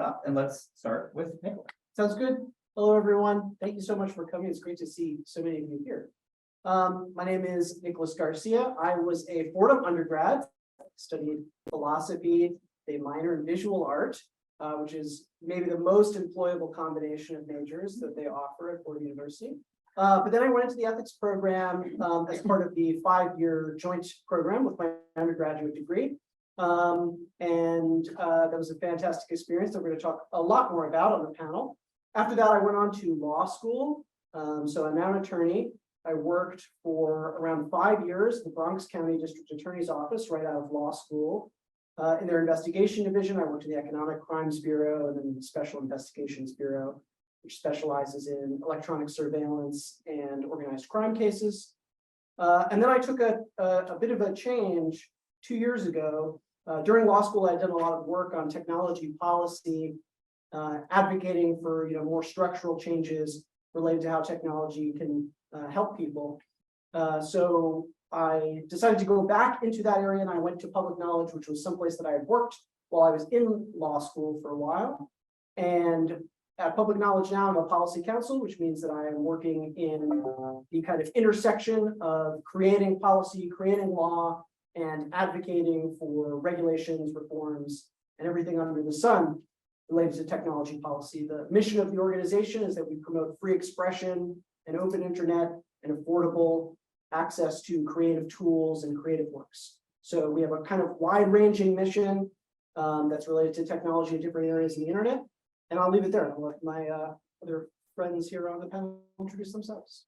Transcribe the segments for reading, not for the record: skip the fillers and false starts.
up and let's start with Nicholas. Sounds good. Hello, everyone. Thank you so much for coming. It's great to see so many of you here. My name is Nicholas Garcia. I was a Fordham undergrad, studied philosophy, a minor in visual art, which is maybe the most employable combination of majors that they offer at Fordham University. But then I went into the ethics program as part of the 5-year joint program with my undergraduate degree. That was a fantastic experience that we're going to talk a lot more about on the panel. After that, I went on to law school. So I'm now an attorney. I worked for around 5 years in the Bronx County District Attorney's Office right out of law school. In their investigation division, I worked in the Economic Crimes Bureau and then the Special Investigations Bureau, which specializes in electronic surveillance and organized crime cases. And then I took a bit of a change 2 years ago. During law school, I'd done a lot of work on technology policy, advocating for more structural changes related to how technology can help people. So I decided to go back into that area, and I went to public knowledge, which was someplace that I had worked while I was in law school for a while. And at public knowledge now, I'm a policy counsel, which means that I am working in the kind of intersection of creating policy, creating law, and advocating for regulations, reforms, and everything under the sun related to technology policy. The mission of the organization is that we promote free expression, an open internet, and affordable access to creative tools and creative works. So we have a kind of wide-ranging mission that's related to technology in different areas of the internet. And I'll leave it there. I'll let my other friends here on the panel introduce themselves.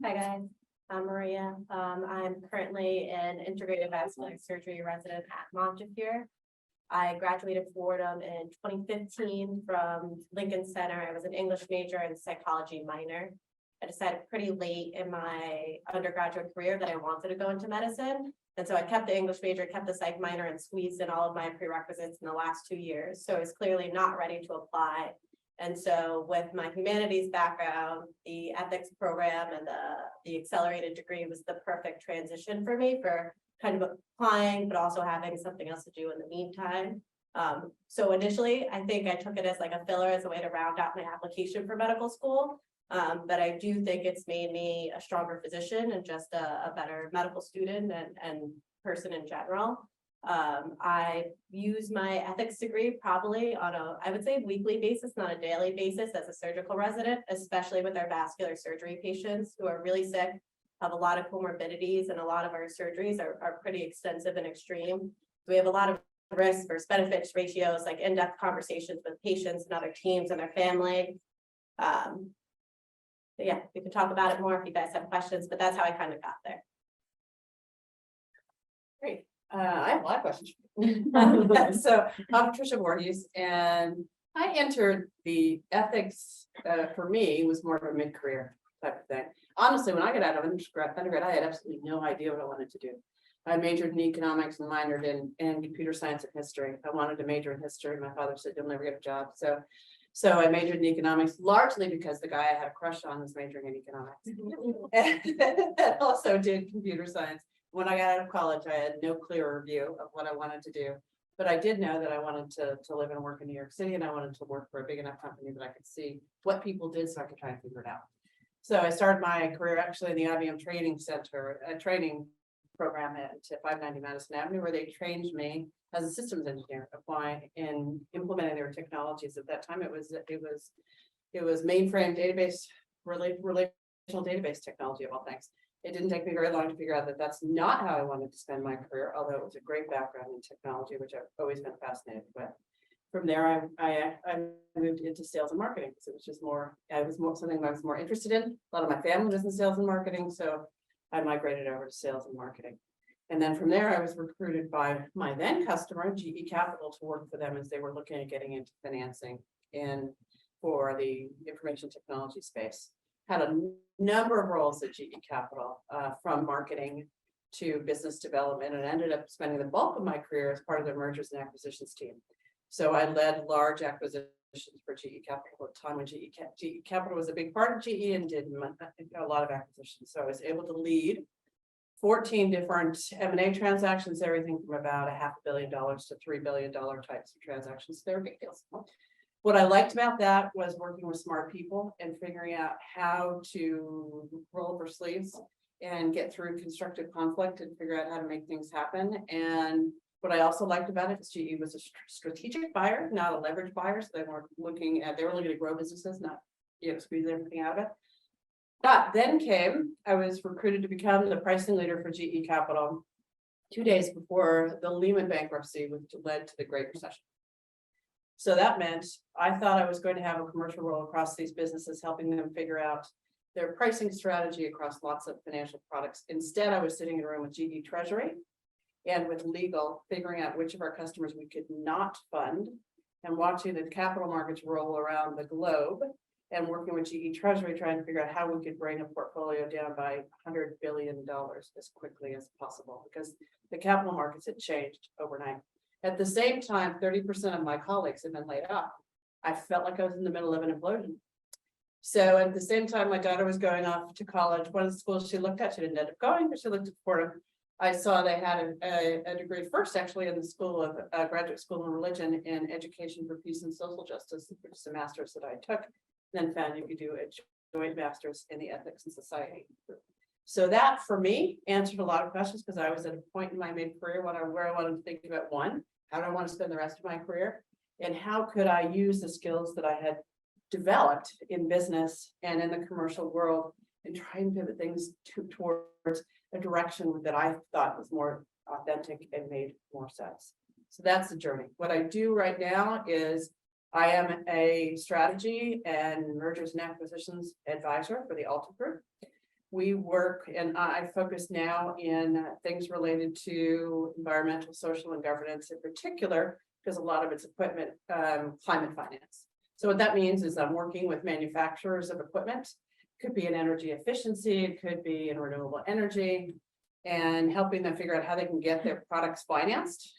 Hi guys, I'm Maria. I'm currently an integrated vascular surgery resident at Montefiore. I graduated Fordham in 2015 from Lincoln Center. I was an English major and psychology minor. I decided pretty late in my undergraduate career that I wanted to go into medicine. And so I kept the English major, kept the psych minor, and squeezed in all of my prerequisites in the last 2 years. So I was clearly not ready to apply. And so with my humanities background, the ethics program and the accelerated degree was the perfect transition for me for kind of applying, but also having something else to do in the meantime. So initially, I think I took it as like a filler as a way to round out my application for medical school. But I do think it's made me a stronger physician and just a better medical student and person in general. I use my ethics degree probably on I would say weekly basis, not a daily basis, as a surgical resident, especially with our vascular surgery patients who are really sick, have a lot of comorbidities, and a lot of our surgeries are pretty extensive and extreme. We have a lot of risk versus benefits ratios, like in-depth conversations with patients and other teams and their family. But yeah, we can talk about it more if you guys have questions, but that's how I kind of got there. Great. I have a lot of questions. So I'm Patricia Voorhees, and I entered the ethics, for me, was more of a mid-career type of thing. Honestly, when I got out of undergrad, I had absolutely no idea what I wanted to do. I majored in economics and minored in computer science and history. I wanted to major in history. My father said, "You'll never get a job." So I majored in economics, largely because the guy I had a crush on was majoring in economics. And also did computer science. When I got out of college, I had no clearer view of what I wanted to do. But I did know that I wanted to live and work in New York City, and I wanted to work for a big enough company that I could see what people did so I could try and figure it out. So I started my career actually in the IBM Training Center, a training program at 590 Madison Avenue, where they trained me as a systems engineer, applying and implementing their technologies. At that time, it was mainframe database, relational database technology of all things. It didn't take me very long to figure out that that's not how I wanted to spend my career, although it was a great background in technology, which I've always been fascinated with. From there, I moved into sales and marketing because it was just something I was more interested in. A lot of my family was in sales and marketing, so I migrated over to sales and marketing. And then from there, I was recruited by my then customer, GE Capital, to work for them as they were looking at getting into financing for the information technology space. Had a number of roles at GE Capital, from marketing to business development, and ended up spending the bulk of my career as part of their mergers and acquisitions team. So I led large acquisitions for GE Capital at the time when GE Capital was a big part of GE and did a lot of acquisitions. So I was able to lead 14 different M&A transactions, everything from about $500 million to $3 billion types of transactions. They're big deals. What I liked about that was working with smart people and figuring out how to roll up our sleeves and get through constructive conflict and figure out how to make things happen. And what I also liked about it is GE was a strategic buyer, not a leverage buyer. So they were looking at grow businesses, not, squeeze everything out of it. But then I was recruited to become the pricing leader for GE Capital 2 days before the Lehman bankruptcy, which led to the Great Recession. So that meant I thought I was going to have a commercial role across these businesses, helping them figure out their pricing strategy across lots of financial products. Instead, I was sitting in a room with GE Treasury and with legal, figuring out which of our customers we could not fund, and watching the capital markets roll around the globe, and working with GE Treasury, trying to figure out how we could bring a portfolio down by $100 billion as quickly as possible, because the capital markets had changed overnight. At the same time, 30% of my colleagues had been laid off. I felt like I was in the middle of an implosion. So at the same time, my daughter was going off to college. One of the schools she looked at, she didn't end up going, but she looked at Fordham. I saw they had a degree first, actually, in the school of graduate school in religion in education for peace and social justice, which is a master's that I took. Then found you could do a joint master's in the ethics and society. So that, for me, answered a lot of questions, because I was at a point in my mid-career where I wanted to think about, one, how do I want to spend the rest of my career? And how could I use the skills that I had developed in business and in the commercial world and try and pivot things towards a direction that I thought was more authentic and made more sense. So that's the journey. What I do right now is I am a strategy and mergers and acquisitions advisor for the Alta Group. We work, and I focus now in things related to environmental, social, and governance in particular, because a lot of it's equipment, climate finance. So what that means is I'm working with manufacturers of equipment. It could be in energy efficiency, it could be in renewable energy, and helping them figure out how they can get their products financed.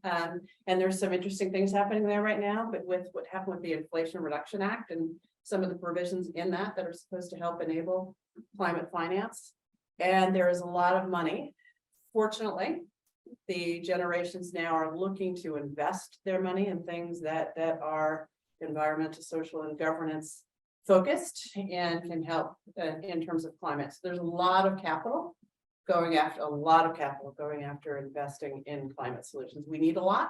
And there's some interesting things happening there right now, but with what happened with the Inflation Reduction Act and some of the provisions in that are supposed to help enable climate finance. And there is a lot of money. Fortunately, the generations now are looking to invest their money in things that are environmental, social, and governance focused and can help in terms of climate. So there's a lot of capital going after investing in climate solutions. We need a lot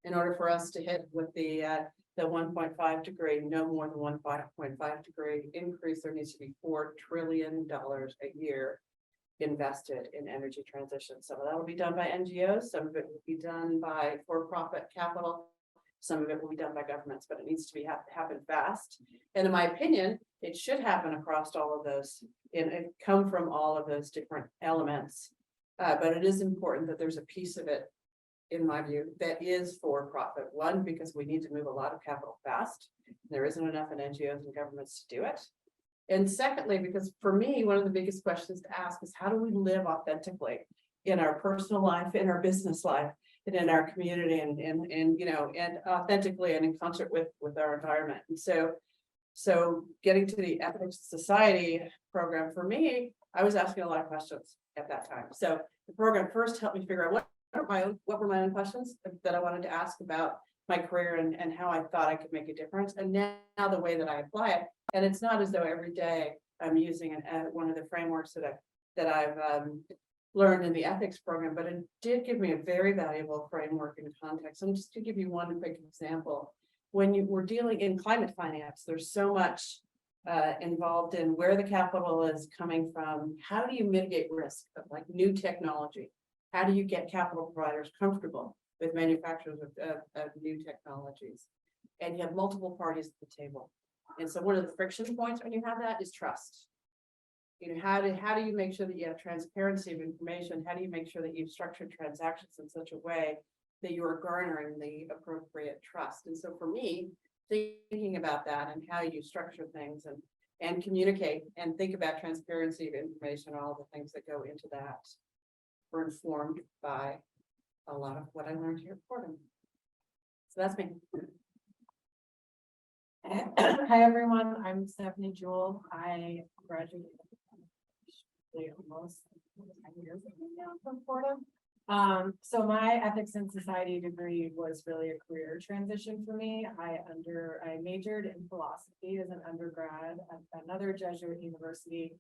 in order for us to hit with the 1.5 degree, no more than 1.5 degree increase. There needs to be $4 trillion a year invested in energy transition. Some of that will be done by NGOs, some of it will be done by for-profit capital, some of it will be done by governments, but it needs to be happen fast. And in my opinion, it should happen across all of those and come from all of those different elements. But it is important that there's a piece of it, in my view, that is for profit. One, because we need to move a lot of capital fast. There isn't enough in NGOs and governments to do it. And secondly, because for me, one of the biggest questions to ask is how do we live authentically in our personal life, in our business life, and in our community, and authentically and in concert with our environment. And so getting to the Ethics Society program, for me, I was asking a lot of questions at that time. So the program first helped me figure out what were my own questions that I wanted to ask about my career and how I thought I could make a difference. And now the way that I apply it, and it's not as though every day I'm using one of the frameworks that I've learned in the ethics program, but it did give me a very valuable framework and context. And just to give you one quick example, when you were dealing in climate finance, there's so much involved in where the capital is coming from. How do you mitigate risk of like new technology? How do you get capital providers comfortable with manufacturers of new technologies? And you have multiple parties at the table. And so one of the friction points when you have that is trust. How do you make sure that you have transparency of information? How do you make sure that you've structured transactions in such a way that you are garnering the appropriate trust? And so for me, thinking about that and how you structure things and communicate and think about transparency of information, all the things that go into that were informed by a lot of what I learned here at Fordham. So that's me. Hi, everyone. I'm Stephanie Jewell. I graduated almost 10 years ago now from Fordham. So my ethics and society degree was really a career transition for me. I majored in philosophy as an undergrad at another Jesuit university.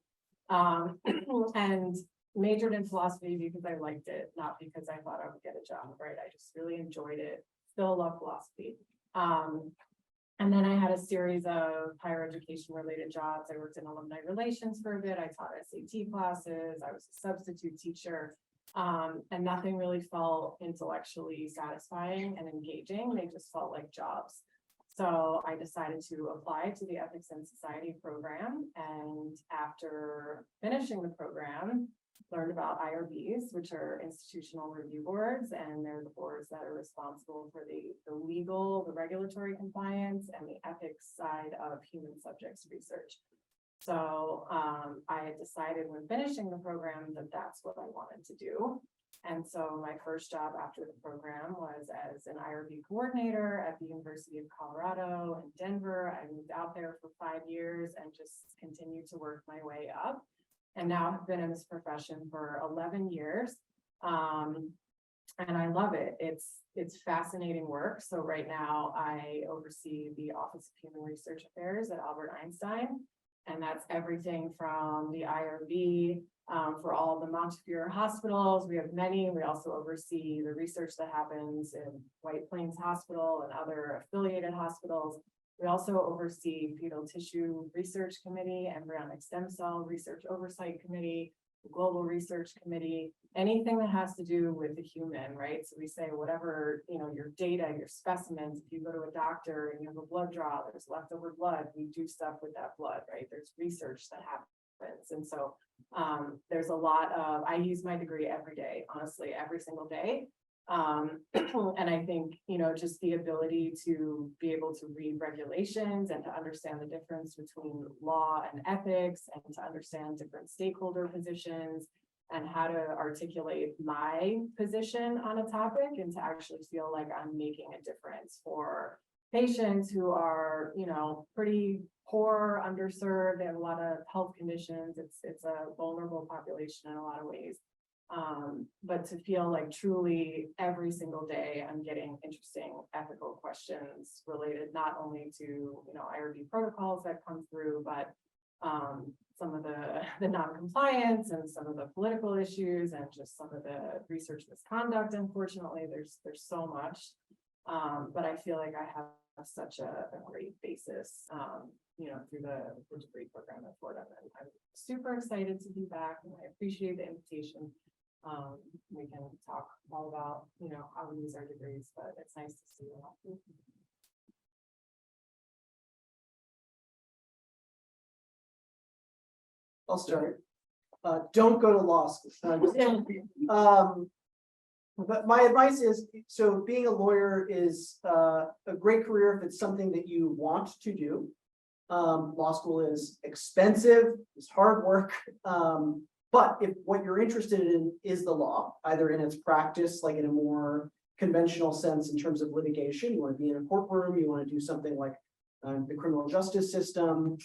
And majored in philosophy because I liked it, not because I thought I would get a job, right? I just really enjoyed it. Still love philosophy. And then I had a series of higher education related jobs. I worked in alumni relations for a bit. I taught SAT classes. I was a substitute teacher. And nothing really felt intellectually satisfying and engaging. They just felt like jobs. So I decided to apply to the Ethics and Society program. And after finishing the program, learned about IRBs, which are institutional review boards, and they're the boards that are responsible for the legal, the regulatory compliance, and the ethics side of human subjects research. So I had decided when finishing the program that that's what I wanted to do. And so my first job after the program was as an IRB coordinator at the University of Colorado in Denver. I moved out there for 5 years and just continued to work my way up. And now I've been in this profession for 11 years. And I love it. It's fascinating work. So right now I oversee the Office of Human Research Affairs at Albert Einstein. And that's everything from the IRB for all the Montefiore hospitals. We have many. We also oversee the research that happens in White Plains Hospital and other affiliated hospitals. We also oversee Fetal Tissue Research Committee, Embryonic Stem Cell Research Oversight Committee, Global Research Committee, anything that has to do with the human, right? So we say whatever, your data, your specimens, if you go to a doctor and you have a blood draw, there's leftover blood, we do stuff with that blood, right? There's research that happens. And so there's a lot of, I use my degree every day, honestly, every single day. And I think, just the ability to be able to read regulations and to understand the difference between law and ethics and to understand different stakeholder positions and how to articulate my position on a topic and to actually feel like I'm making a difference for patients who are, pretty poor, underserved. They have a lot of health conditions. It's a vulnerable population in a lot of ways. But to feel like truly every single day I'm getting interesting ethical questions related not only to IRB protocols that come through, but some of the non-compliance and some of the political issues and just some of the research misconduct. Unfortunately, there's so much, but I feel like I have such a great basis, through the degree program at Fordham, and I'm super excited to be back, and I appreciate the invitation. We can talk all about, how we use our degrees, but it's nice to see you all. I'll start. Don't go to law school. But my advice is, so being a lawyer is a great career if it's something that you want to do. Law school is expensive, it's hard work. But if what you're interested in is the law, either in its practice, like in a more conventional sense in terms of litigation, you want to be in a courtroom, you want to do something like the criminal justice system,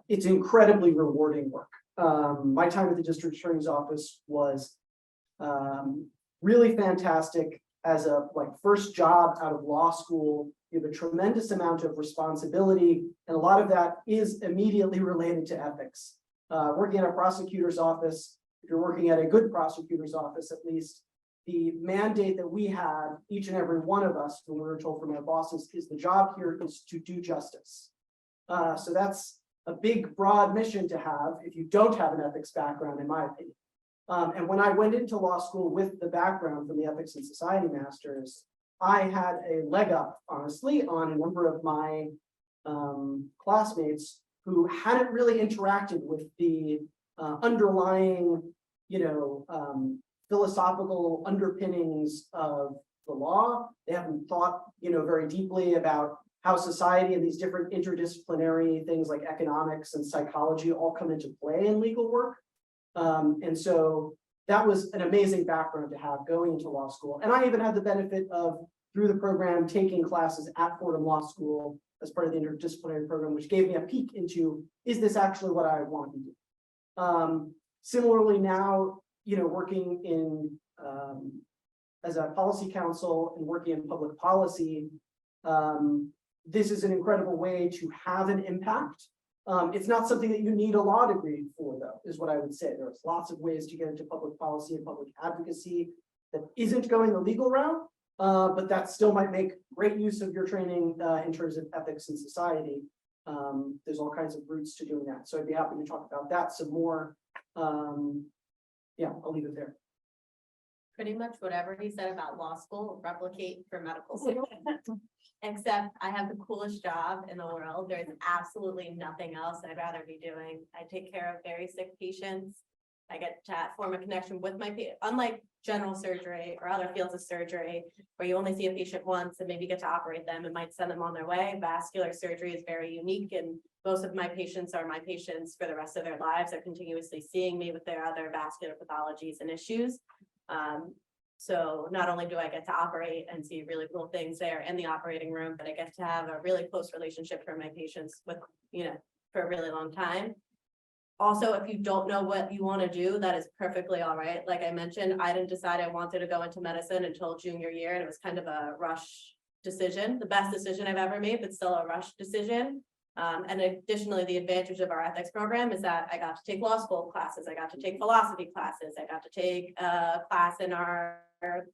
it's incredibly rewarding work. My time at the district attorney's office was really fantastic. As a first job out of law school, you have a tremendous amount of responsibility, and a lot of that is immediately related to ethics. Working at a prosecutor's office, if you're working at a good prosecutor's office, at least, the mandate that we had, each and every one of us, when we were told from our bosses, is the job here is to do justice. So that's a big, broad mission to have if you don't have an ethics background, in my opinion. And when I went into law school with the background from the Ethics and Society Masters, I had a leg up, honestly, on a number of my classmates who hadn't really interacted with the underlying, philosophical underpinnings of the law. They haven't thought, very deeply about how society and these different interdisciplinary things like economics and psychology all come into play in legal work. And so that was an amazing background to have going into law school. And I even had the benefit of, through the program, taking classes at Fordham Law School as part of the interdisciplinary program, which gave me a peek into, is this actually what I want to do? Similarly now, working in as a policy council and working in public policy, this is an incredible way to have an impact. It's not something that you need a law degree for, though, is what I would say. There's lots of ways to get into public policy and public advocacy that isn't going the legal route, but that still might make great use of your training in terms of ethics and society. There's all kinds of routes to doing that. So I'd be happy to talk about that some more. Yeah, I'll leave it there. Pretty much whatever he said about law school, replicate for medical school. Except I have the coolest job in the world. There's absolutely nothing else I'd rather be doing. I take care of very sick patients. I get to form a connection with my patient, unlike general surgery or other fields of surgery, where you only see a patient once and maybe get to operate them and might send them on their way. Vascular surgery is very unique, and most of my patients are my patients for the rest of their lives. They're continuously seeing me with their other vascular pathologies and issues. So not only do I get to operate and see really cool things there in the operating room, but I get to have a really close relationship for my patients with, for a really long time. Also, if you don't know what you want to do, that is perfectly all right. Like I mentioned, I didn't decide I wanted to go into medicine until junior year, and it was kind of a rush decision, the best decision I've ever made, but still a rush decision. And additionally, the advantage of our ethics program is that I got to take law school classes, I got to take philosophy classes, I got to take a class in our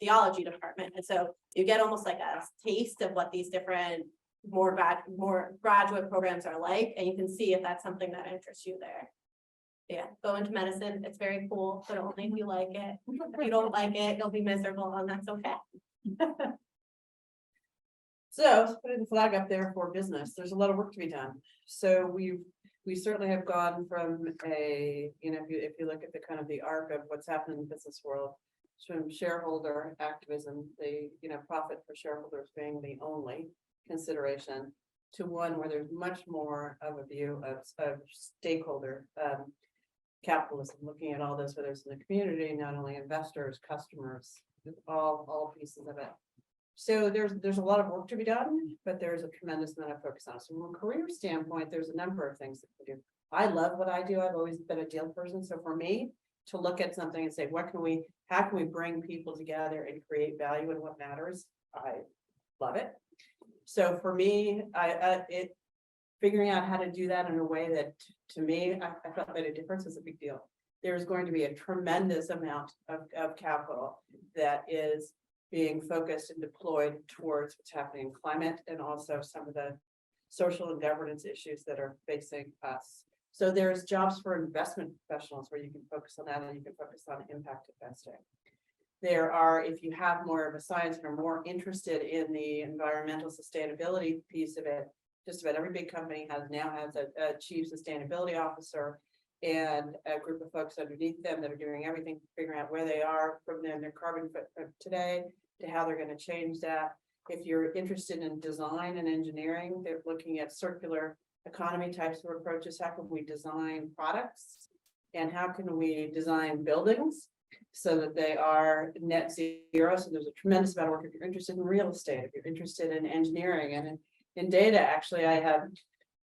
theology department. And so you get almost like a taste of what these different more graduate programs are like, and you can see if that's something that interests you there. Yeah, go into medicine. It's very cool, but only if you like it. If you don't like it, you'll be miserable, and that's okay. So let's put the flag up there for business. There's a lot of work to be done. So we certainly have gone from a, if you look at the kind of the arc of what's happened in the business world, from shareholder activism, the profit for shareholders being the only consideration, to one where there's much more of a view of stakeholder capitalism, looking at all this, whether it's in the community, not only investors, customers, all pieces of it. So there's a lot of work to be done, but there's a tremendous amount of focus on it. So from a career standpoint, there's a number of things that we do. I love what I do. I've always been a deal person. So for me to look at something and say, how can we bring people together and create value in what matters? I love it. So for me, figuring out how to do that in a way that, to me, I felt that a difference is a big deal. There's going to be a tremendous amount of capital that is being focused and deployed towards what's happening in climate, and also some of the social and governance issues that are facing us. So there's jobs for investment professionals where you can focus on that, and you can focus on impact investing. There are, if you have more of a science and are more interested in the environmental sustainability piece of it, just about every big company now has a chief sustainability officer and a group of folks underneath them that are doing everything, figuring out where they are from their carbon footprint today to how they're going to change that. If you're interested in design and engineering, they're looking at circular economy types of approaches. How can we design products, and how can we design buildings so that they are net zero? So there's a tremendous amount of work. If you're interested in real estate, if you're interested in engineering and in data, actually, I have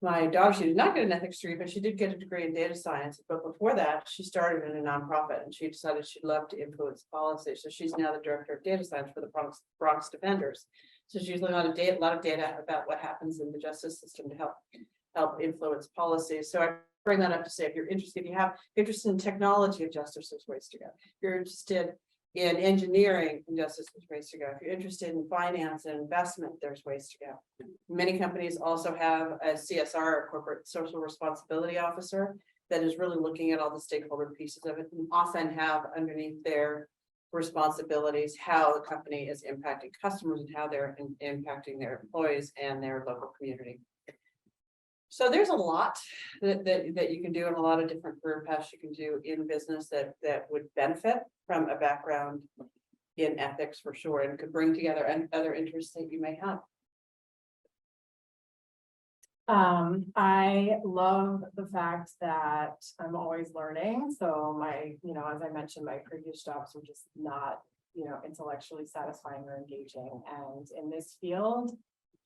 my daughter, she did not get an ethics degree, but she did get a degree in data science. But before that, she started in a nonprofit, and she decided she'd love to influence policy. So she's now the director of data science for the Bronx Defenders. So she's learning a lot of data about what happens in the justice system to help influence policy. So I bring that up to say, if you're interested, if you have interest in technology of justice, there's ways to go. If you're interested in engineering and justice, there's ways to go. If you're interested in finance and investment, there's ways to go. Many companies also have a CSR, a corporate social responsibility officer, that is really looking at all the stakeholder pieces of it, and often have underneath their responsibilities how the company is impacting customers and how they're impacting their employees and their local community. So there's a lot that you can do, and a lot of different career paths you can do in business that would benefit from a background in ethics for sure, and could bring together other interests that you may have. I love the fact that I'm always learning. So my, as I mentioned, my previous jobs were just not, intellectually satisfying or engaging. And in this field,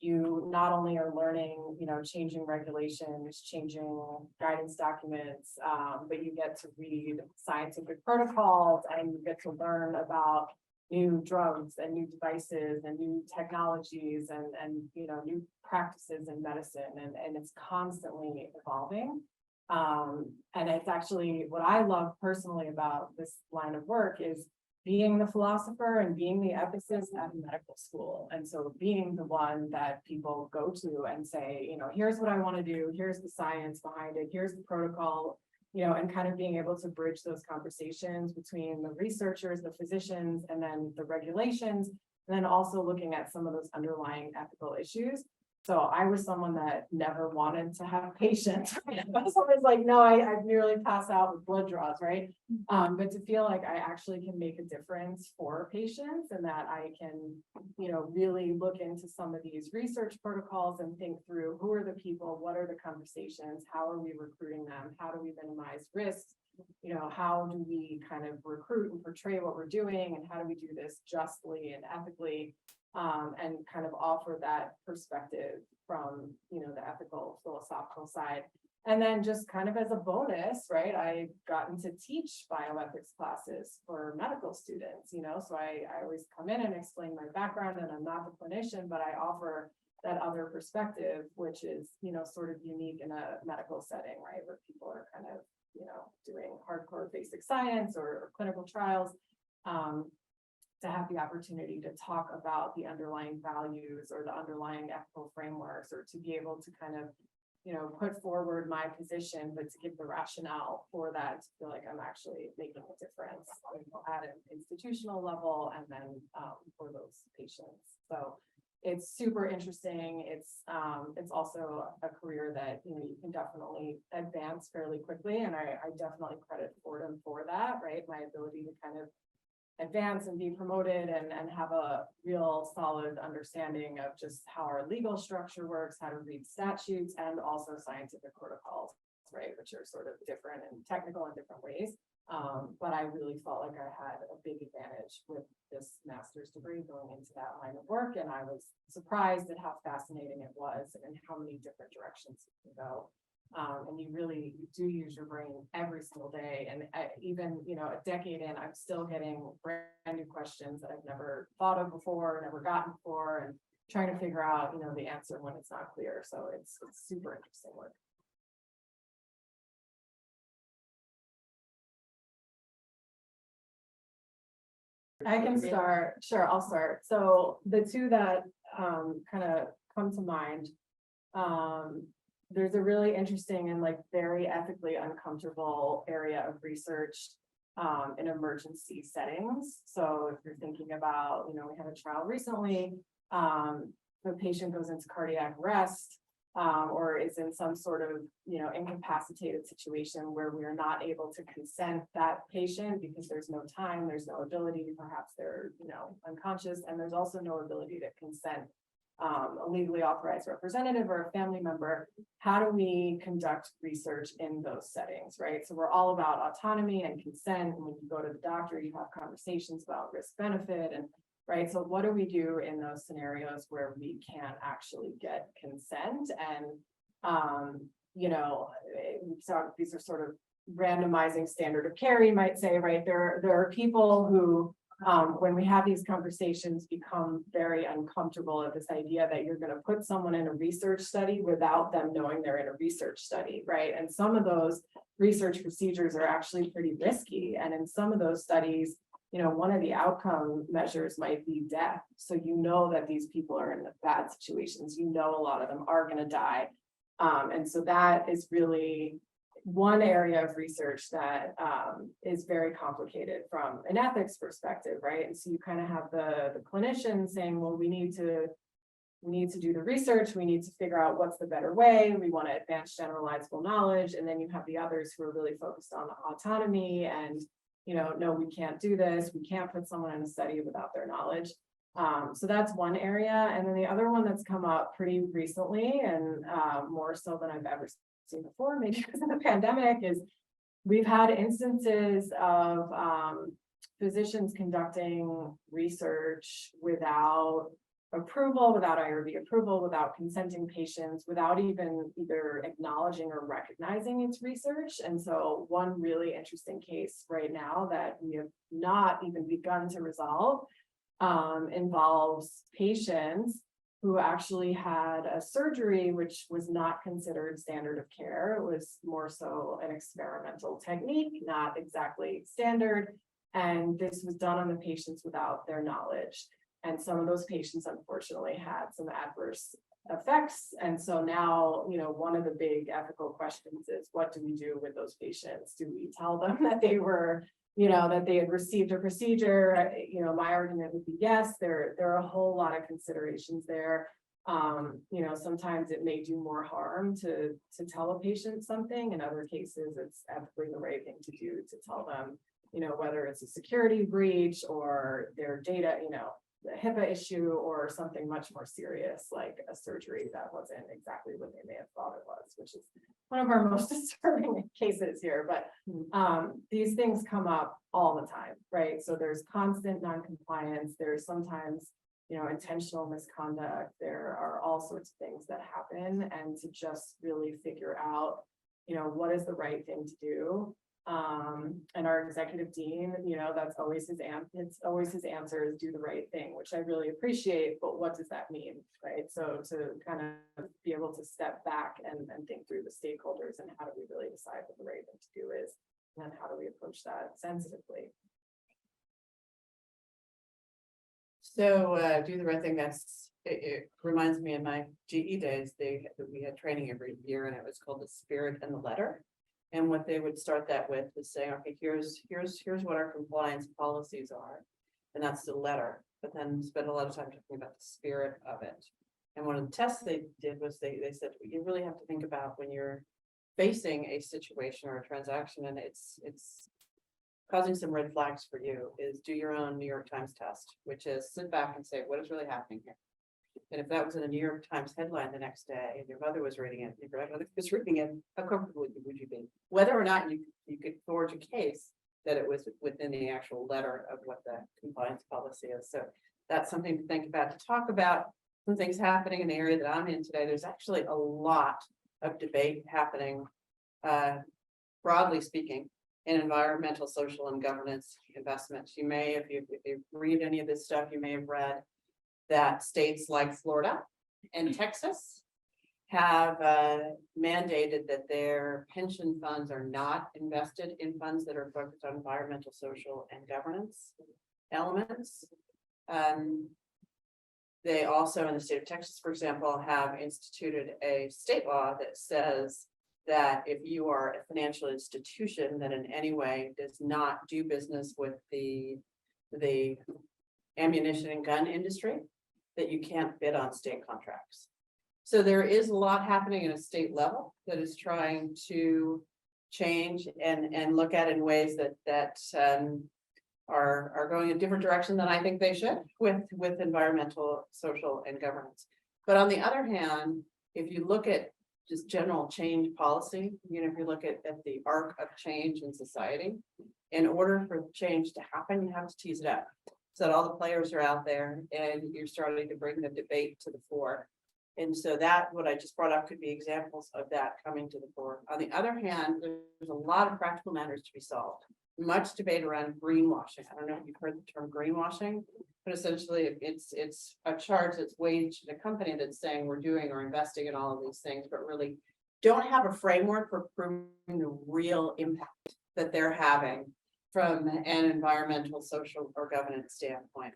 you not only are learning, changing regulations, changing guidance documents, but you get to read scientific protocols and you get to learn about new drugs and new devices and new technologies and new practices in medicine, and it's constantly evolving. And it's actually what I love personally about this line of work is being the philosopher and being the ethicist at medical school. And so being the one that people go to and say, here's what I want to do, here's the science behind it, here's the protocol, and kind of being able to bridge those conversations between the researchers, the physicians, and then the regulations, and then also looking at some of those underlying ethical issues. So I was someone that never wanted to have patients. I was always like, no, I'd nearly pass out with blood draws, right? But to feel like I actually can make a difference for patients and that I can, really look into some of these research protocols and think through who are the people, what are the conversations, how are we recruiting them, how do we minimize risks, how do we kind of recruit and portray what we're doing, and how do we do this justly and ethically. And kind of offer that perspective from, the ethical, philosophical side. And then just kind of as a bonus, right, I gotten to teach bioethics classes for medical students, so I always come in and explain my background, and I'm not the clinician, but I offer that other perspective, which is, sort of unique in a medical setting, right, where people are kind of, doing hardcore basic science or clinical trials. To have the opportunity to talk about the underlying values or the underlying ethical frameworks, or to be able to kind of, put forward my position, but to give the rationale for that, to feel like I'm actually making a difference at an institutional level and then for those patients. So it's super interesting. It's also a career that, you can definitely advance fairly quickly. And I definitely credit Fordham for that, right? My ability to kind of advance and be promoted and have a real solid understanding of just how our legal structure works, how to read statutes, and also scientific protocols, right, which are sort of different and technical in different ways. But I really felt like I had a big advantage with this master's degree going into that line of work, and I was surprised at how fascinating it was and how many different directions you can go. And you do use your brain every single day. And even, a decade in, I'm still getting brand new questions that I've never thought of before, never gotten before, and trying to figure out, the answer when it's not clear. So it's super interesting work. I can start. Sure, I'll start. So the two that kind of come to mind, there's a really interesting and very ethically uncomfortable area of research in emergency settings. So if you're thinking about, we had a trial recently, the patient goes into cardiac arrest or is in some sort of, incapacitated situation where we are not able to consent that patient because there's no time, there's no ability, perhaps they're, unconscious, and there's also no ability to consent a legally authorized representative or a family member. How do we conduct research in those settings, right? So we're all about autonomy and consent. And when you go to the doctor, you have conversations about risk benefit and right. So what do we do in those scenarios where we can't actually get consent? And so these are sort of randomizing standard of care, you might say, right? There are people who when we have these conversations, become very uncomfortable at this idea that you're going to put someone in a research study without them knowing they're in a research study, right? And some of those research procedures are actually pretty risky. And in some of those studies, one of the outcome measures might be death. So that these people are in bad situations, a lot of them are going to die. And so that is really one area of research that is very complicated from an ethics perspective, right? And so you kind of have the clinician saying, well, we need to do the research, we need to figure out what's the better way, we want to advance generalizable knowledge. And then you have the others who are really focused on autonomy and, no, we can't do this, we can't put someone in a study without their knowledge. So that's one area. And then the other one that's come up pretty recently and more so than I've ever seen before, maybe because of the pandemic, is we've had instances of physicians conducting research without approval, without IRB approval, without consenting patients, without even either acknowledging or recognizing its research. And so one really interesting case right now that we have not even begun to resolve involves patients who actually had a surgery which was not considered standard of care. It was more so an experimental technique, not exactly standard. And this was done on the patients without their knowledge. And some of those patients unfortunately had some adverse effects. And so now, you know, one of the big ethical questions is, what do we do with those patients? Do we tell them that they were, you know, that they had received a procedure? You know, my argument would be yes. There are a whole lot of considerations there. You know, sometimes it may do more harm to tell a patient something. In other cases, it's absolutely the right thing to do to tell them, you know, whether it's a security breach or their data, you know, the HIPAA issue or something much more serious like a surgery that wasn't exactly what they may have thought it was, which is one of our most disturbing cases here. But these things come up all the time, right? So there's constant non-compliance. There's sometimes, you know, intentional misconduct. There are all sorts of things that happen, and to just really figure out, you know, what is the right thing to do. And our executive dean, you know, that's always his it's always his answer is do the right thing, which I really appreciate, but what does that mean, right? So to kind of be able to step back and think through the stakeholders and how do we really decide what the right thing to do is, and how do we approach that sensitively. So do the right thing. It reminds me of my GE days. We had training every year, and it was called the spirit and the letter. And what they would start that with is saying, okay, here's what our compliance policies are, and that's the letter. But then spend a lot of time talking about the spirit of it. And one of the tests they did was they said you really have to think about when you're facing a situation or a transaction, and it's causing some red flags for you, is do your own New York Times test, which is sit back and say, what is really happening here? And if that was in a New York Times headline the next day, and your mother was reading it, your grandmother was reading it, how comfortable would you be? Whether or not you could forge a case that it was within the actual letter of what the compliance policy is. So that's something to think about. To talk about some things happening in the area that I'm in today, there's actually a lot of debate happening, broadly speaking, in environmental, social, and governance investments. You may, if you read any of this stuff, you may have read that states like Florida and Texas have mandated that their pension funds are not invested in funds that are focused on environmental, social, and governance elements. They also, in the state of Texas, for example, have instituted a state law that says that if you are a financial institution that in any way does not do business with the ammunition and gun industry, that you can't bid on state contracts. So there is a lot happening at a state level that is trying to change and look at in ways that are going a different direction than I think they should with environmental, social, and governance. But on the other hand, if you look at just general change policy, you know, if you look at the arc of change in society, in order for change to happen, you have to tease it up so that all the players are out there and you're starting to bring the debate to the fore. And so that what I just brought up could be examples of that coming to the fore. On the other hand, there's a lot of practical matters to be solved. Much debate around greenwashing. I don't know if you've heard the term greenwashing, but essentially it's a charge that's waged at a company that's saying we're doing or investing in all of these things, but really don't have a framework for proving the real impact that they're having from an environmental, social, or governance standpoint.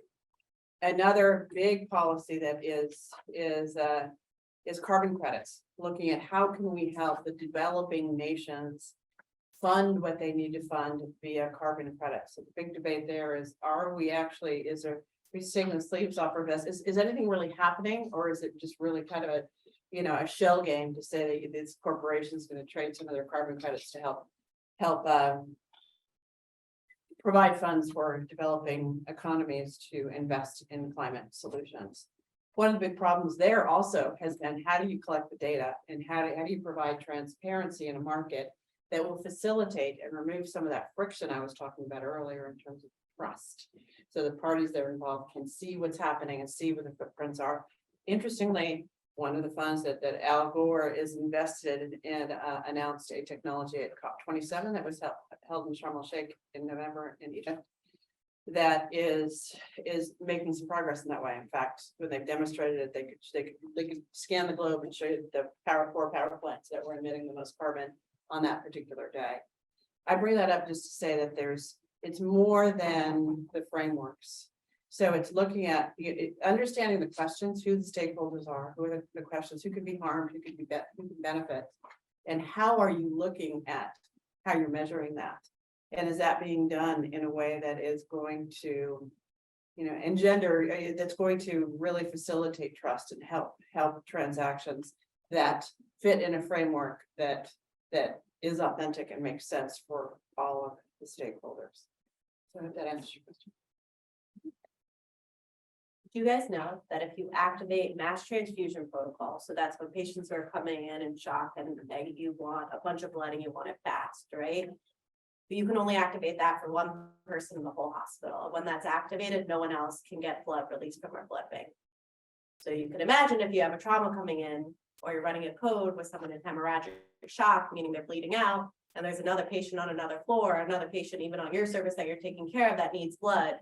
Another big policy that is carbon credits, looking at how can we help the developing nations fund what they need to fund via carbon credits. So the big debate there is, are we actually, we taking the sleeves off our vest? Is anything really happening, or is it just really kind of a shell game to say that this corporation is going to trade some of their carbon credits to help provide funds for developing economies to invest in climate solutions? One of the big problems there also has been, how do you collect the data, and how do you provide transparency in a market that will facilitate and remove some of that friction I was talking about earlier in terms of trust. So the parties that are involved can see what's happening and see what the footprints are. Interestingly, one of the funds that Al Gore is invested in announced a technology at COP27 that was held in Sharm el Sheikh in November in Egypt. That is making some progress in that way. In fact, when they've demonstrated it, they could scan the globe and show you the four power plants that were emitting the most carbon on that particular day. I bring that up just to say that it's more than the frameworks. So it's looking at understanding the questions, who the stakeholders are, who are the questions, who could be harmed, who can benefit, and how are you looking at how you're measuring that, and is that being done in a way that is going to, engender, that's going to really facilitate trust and help transactions that fit in a framework that is authentic and makes sense for all of the stakeholders. So I hope that answers your question. Do you guys know that if you activate mass transfusion protocol, so that's when patients are coming in shock and you want a bunch of blood and you want it fast, right? But you can only activate that for one person in the whole hospital. When that's activated, no one else can get blood released from our blood bank. So you can imagine if you have a trauma coming in, or you're running a code with someone in hemorrhagic shock, meaning they're bleeding out, and there's another patient on another floor, another patient even on your service that you're taking care of that needs blood,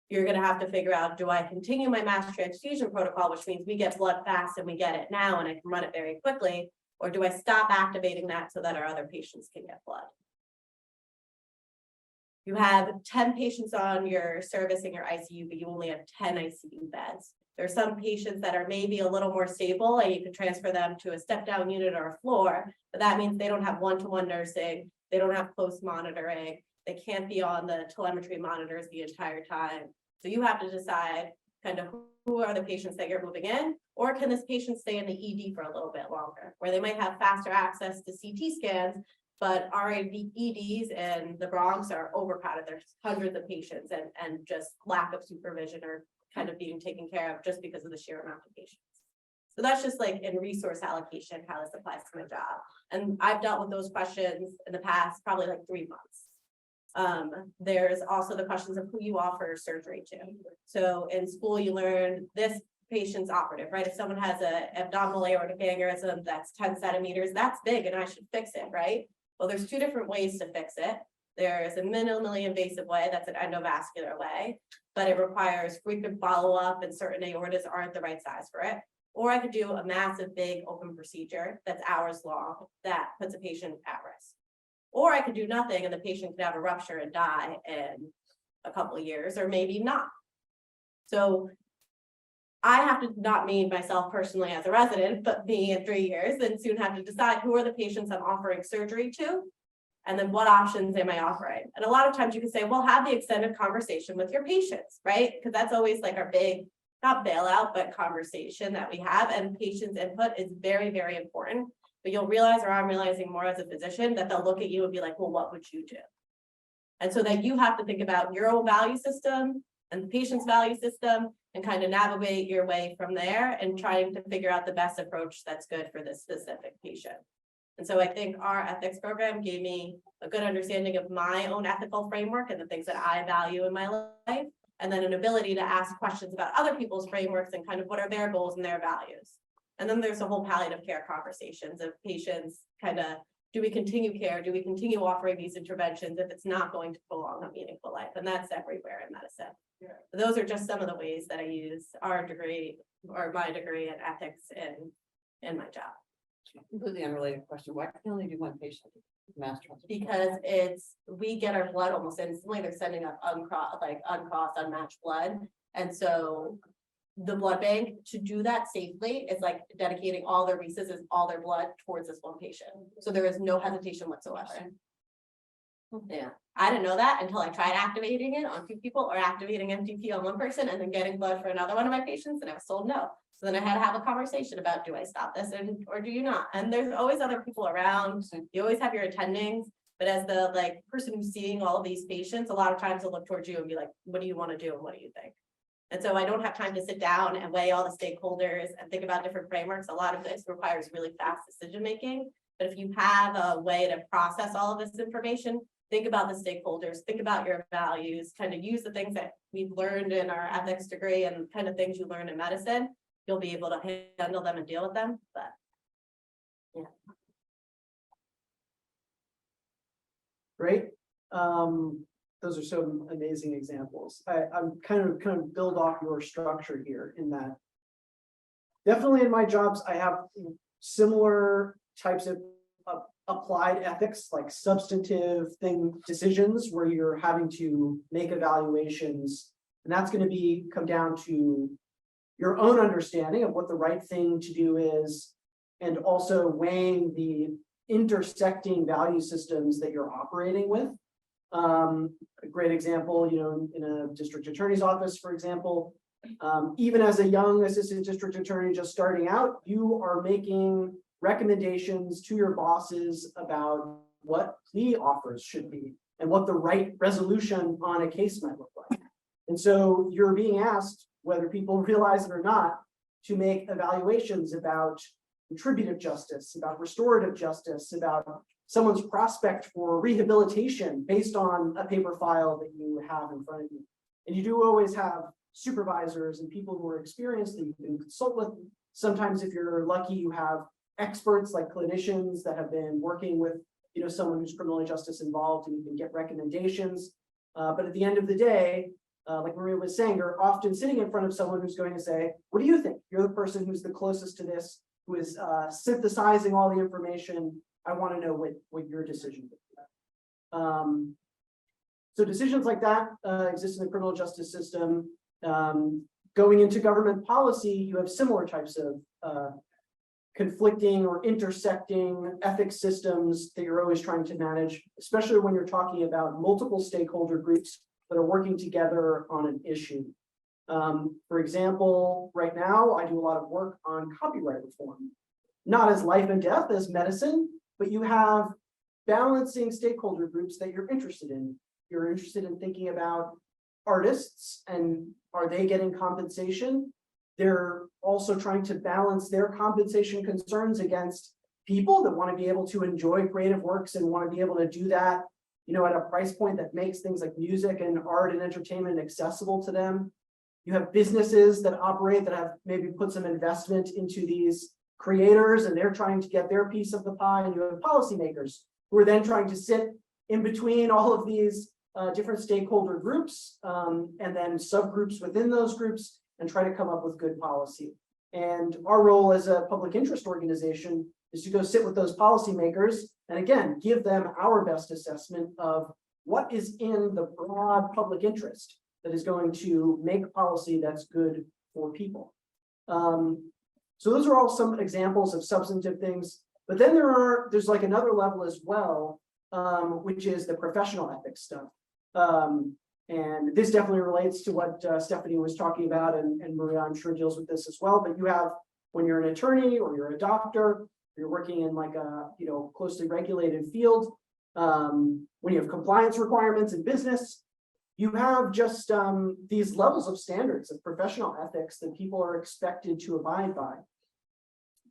you're going to have to figure out, do I continue my mass transfusion protocol, which means we get blood fast and we get it now and I can run it very quickly, or do I stop activating that so that our other patients can get blood? You have 10 patients on your service in your ICU, but you only have 10 ICU beds. There are some patients that are maybe a little more stable and you can transfer them to a step down unit or a floor, but that means they don't have one-to-one nursing, they don't have close monitoring, they can't be on the telemetry monitors the entire time. So you have to decide kind of who are the patients that you're moving in, or can this patient stay in the ED for a little bit longer, where they might have faster access to CT scans, but our EDs in the Bronx are overcrowded. There's hundreds of patients and just lack of supervision or kind of being taken care of just because of the sheer amount of patients. So that's just like in resource allocation, how this applies to my job. And I've dealt with those questions in the past, probably like 3 months. There's also the questions of who you offer surgery to. So in school, you learn this patient's operative, right? If someone has an abdominal aortic aneurysm that's 10 centimeters, that's big and I should fix it, right? Well, there's 2 different ways to fix it. There's a minimally invasive way, that's an endovascular way, but it requires frequent follow-up and certain aortas aren't the right size for it. Or I could do a massive big open procedure that's hours long that puts a patient at risk. Or I could do nothing and the patient could have a rupture and die in a couple of years, or maybe not. So I have to, not me myself personally as a resident, but me in 3 years, and soon have to decide who are the patients I'm offering surgery to, and then what options am I offering? And a lot of times you can say, well, have the extended conversation with your patients, right? Because that's always like our big, not bailout, but conversation that we have, and patients' input is very, very important. But you'll realize, or I'm realizing more as a physician, that they'll look at you and be like, well, what would you do? And so then you have to think about your own value system and the patient's value system and kind of navigate your way from there and trying to figure out the best approach that's good for this specific patient. And so I think our ethics program gave me a good understanding of my own ethical framework and the things that I value in my life, and then an ability to ask questions about other people's frameworks and kind of what are their goals and their values. And then there's the whole palliative care conversations of patients kind of, do we continue care? Do we continue offering these interventions if it's not going to prolong a meaningful life? And that's everywhere in medicine. Yeah. Those are just some of the ways that I use our degree or my degree in ethics in my job. Completely unrelated question. Why can you only do one patient? Mass transfer? Because we get our blood almost instantly. They're sending up uncrossed, unmatched blood. And so the blood bank, to do that safely, is like dedicating all their resources, all their blood towards this one patient. So there is no hesitation whatsoever. Yeah, I didn't know that until I tried activating it on 2 people or activating MTP on 1 person and then getting blood for another one of my patients, and I was told no. So then I had to have a conversation about, do I stop this or do you not? And there's always other people around. You always have your attendings, but as the person who's seeing all of these patients, a lot of times they'll look towards you and be like, what do you want to do and what do you think? And so I don't have time to sit down and weigh all the stakeholders and think about different frameworks. A lot of this requires really fast decision making. But if you have a way to process all of this information, think about the stakeholders, think about your values, kind of use the things that we've learned in our ethics degree and kind of things you learn in medicine, you'll be able to handle them and deal with them, but. Great. Those are some amazing examples. I'm kind of build off your structure here in that. Definitely in my jobs, I have similar types of applied ethics, like substantive decisions where you're having to make evaluations. And that's going to come down to your own understanding of what the right thing to do is, and also weighing the intersecting value systems that you're operating with. A great example, in a district attorney's office, for example, even as a young assistant district attorney just starting out, you are making recommendations to your bosses about what plea offers should be and what the right resolution on a case might look like. And so you're being asked, whether people realize it or not, to make evaluations about retributive justice, about restorative justice, about someone's prospect for rehabilitation based on a paper file that you have in front of you. And you do always have supervisors and people who are experienced that you can consult with. Sometimes if you're lucky, you have experts like clinicians that have been working with someone who's criminal justice involved, and you can get recommendations. But at the end of the day, like Maria was saying, you're often sitting in front of someone who's going to say, what do you think? You're the person who's the closest to this, who is synthesizing all the information. I want to know what your decision would be. So decisions like that exist in the criminal justice system. Going into government policy, you have similar types of conflicting or intersecting ethics systems that you're always trying to manage, especially when you're talking about multiple stakeholder groups that are working together on an issue. For example, right now, I do a lot of work on copyright reform, not as life and death as medicine, but you have balancing stakeholder groups that you're interested in. You're interested in thinking about artists and are they getting compensation? They're also trying to balance their compensation concerns against people that want to be able to enjoy creative works and want to be able to do that, at a price point that makes things like music and art and entertainment accessible to them. You have businesses that operate that have maybe put some investment into these creators and they're trying to get their piece of the pie, and you have policymakers who are then trying to sit in between all of these different stakeholder groups and then subgroups within those groups and try to come up with good policy. And our role as a public interest organization is to go sit with those policymakers and again, give them our best assessment of what is in the broad public interest that is going to make policy that's good for people. So those are all some examples of substantive things, but then there's like another level as well, which is the professional ethics stuff. And this definitely relates to what Stephanie was talking about, and Maria, I'm sure, deals with this as well. But you have, when you're an attorney or you're a doctor, you're working in like a closely regulated field, when you have compliance requirements in business, you have just these levels of standards of professional ethics that people are expected to abide by.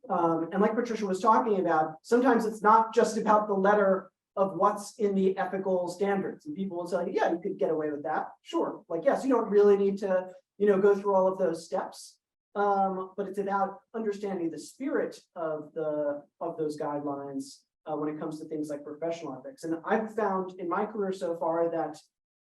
And like Patricia was talking about, sometimes it's not just about the letter of what's in the ethical standards. And people will say, yeah, you could get away with that. Sure. Like, yes, you don't really need to, go through all of those steps. But it's about understanding the spirit of those guidelines when it comes to things like professional ethics. And I've found in my career so far that,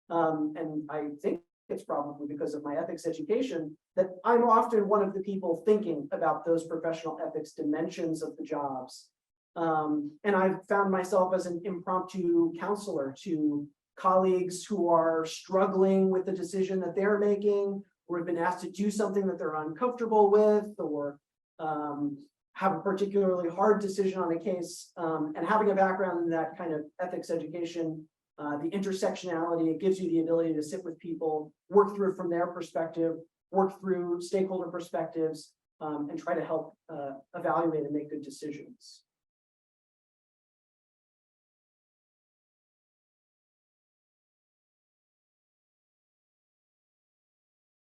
and I think it's probably because of my ethics education, that I'm often one of the people thinking about those professional ethics dimensions of the jobs. And I've found myself as an impromptu counselor to colleagues who are struggling with the decision that they're making, or have been asked to do something that they're uncomfortable with, or have a particularly hard decision on a case. And having a background in that kind of ethics education, the intersectionality, it gives you the ability to sit with people, work through it from their perspective, work through stakeholder perspectives, and try to help evaluate and make good decisions.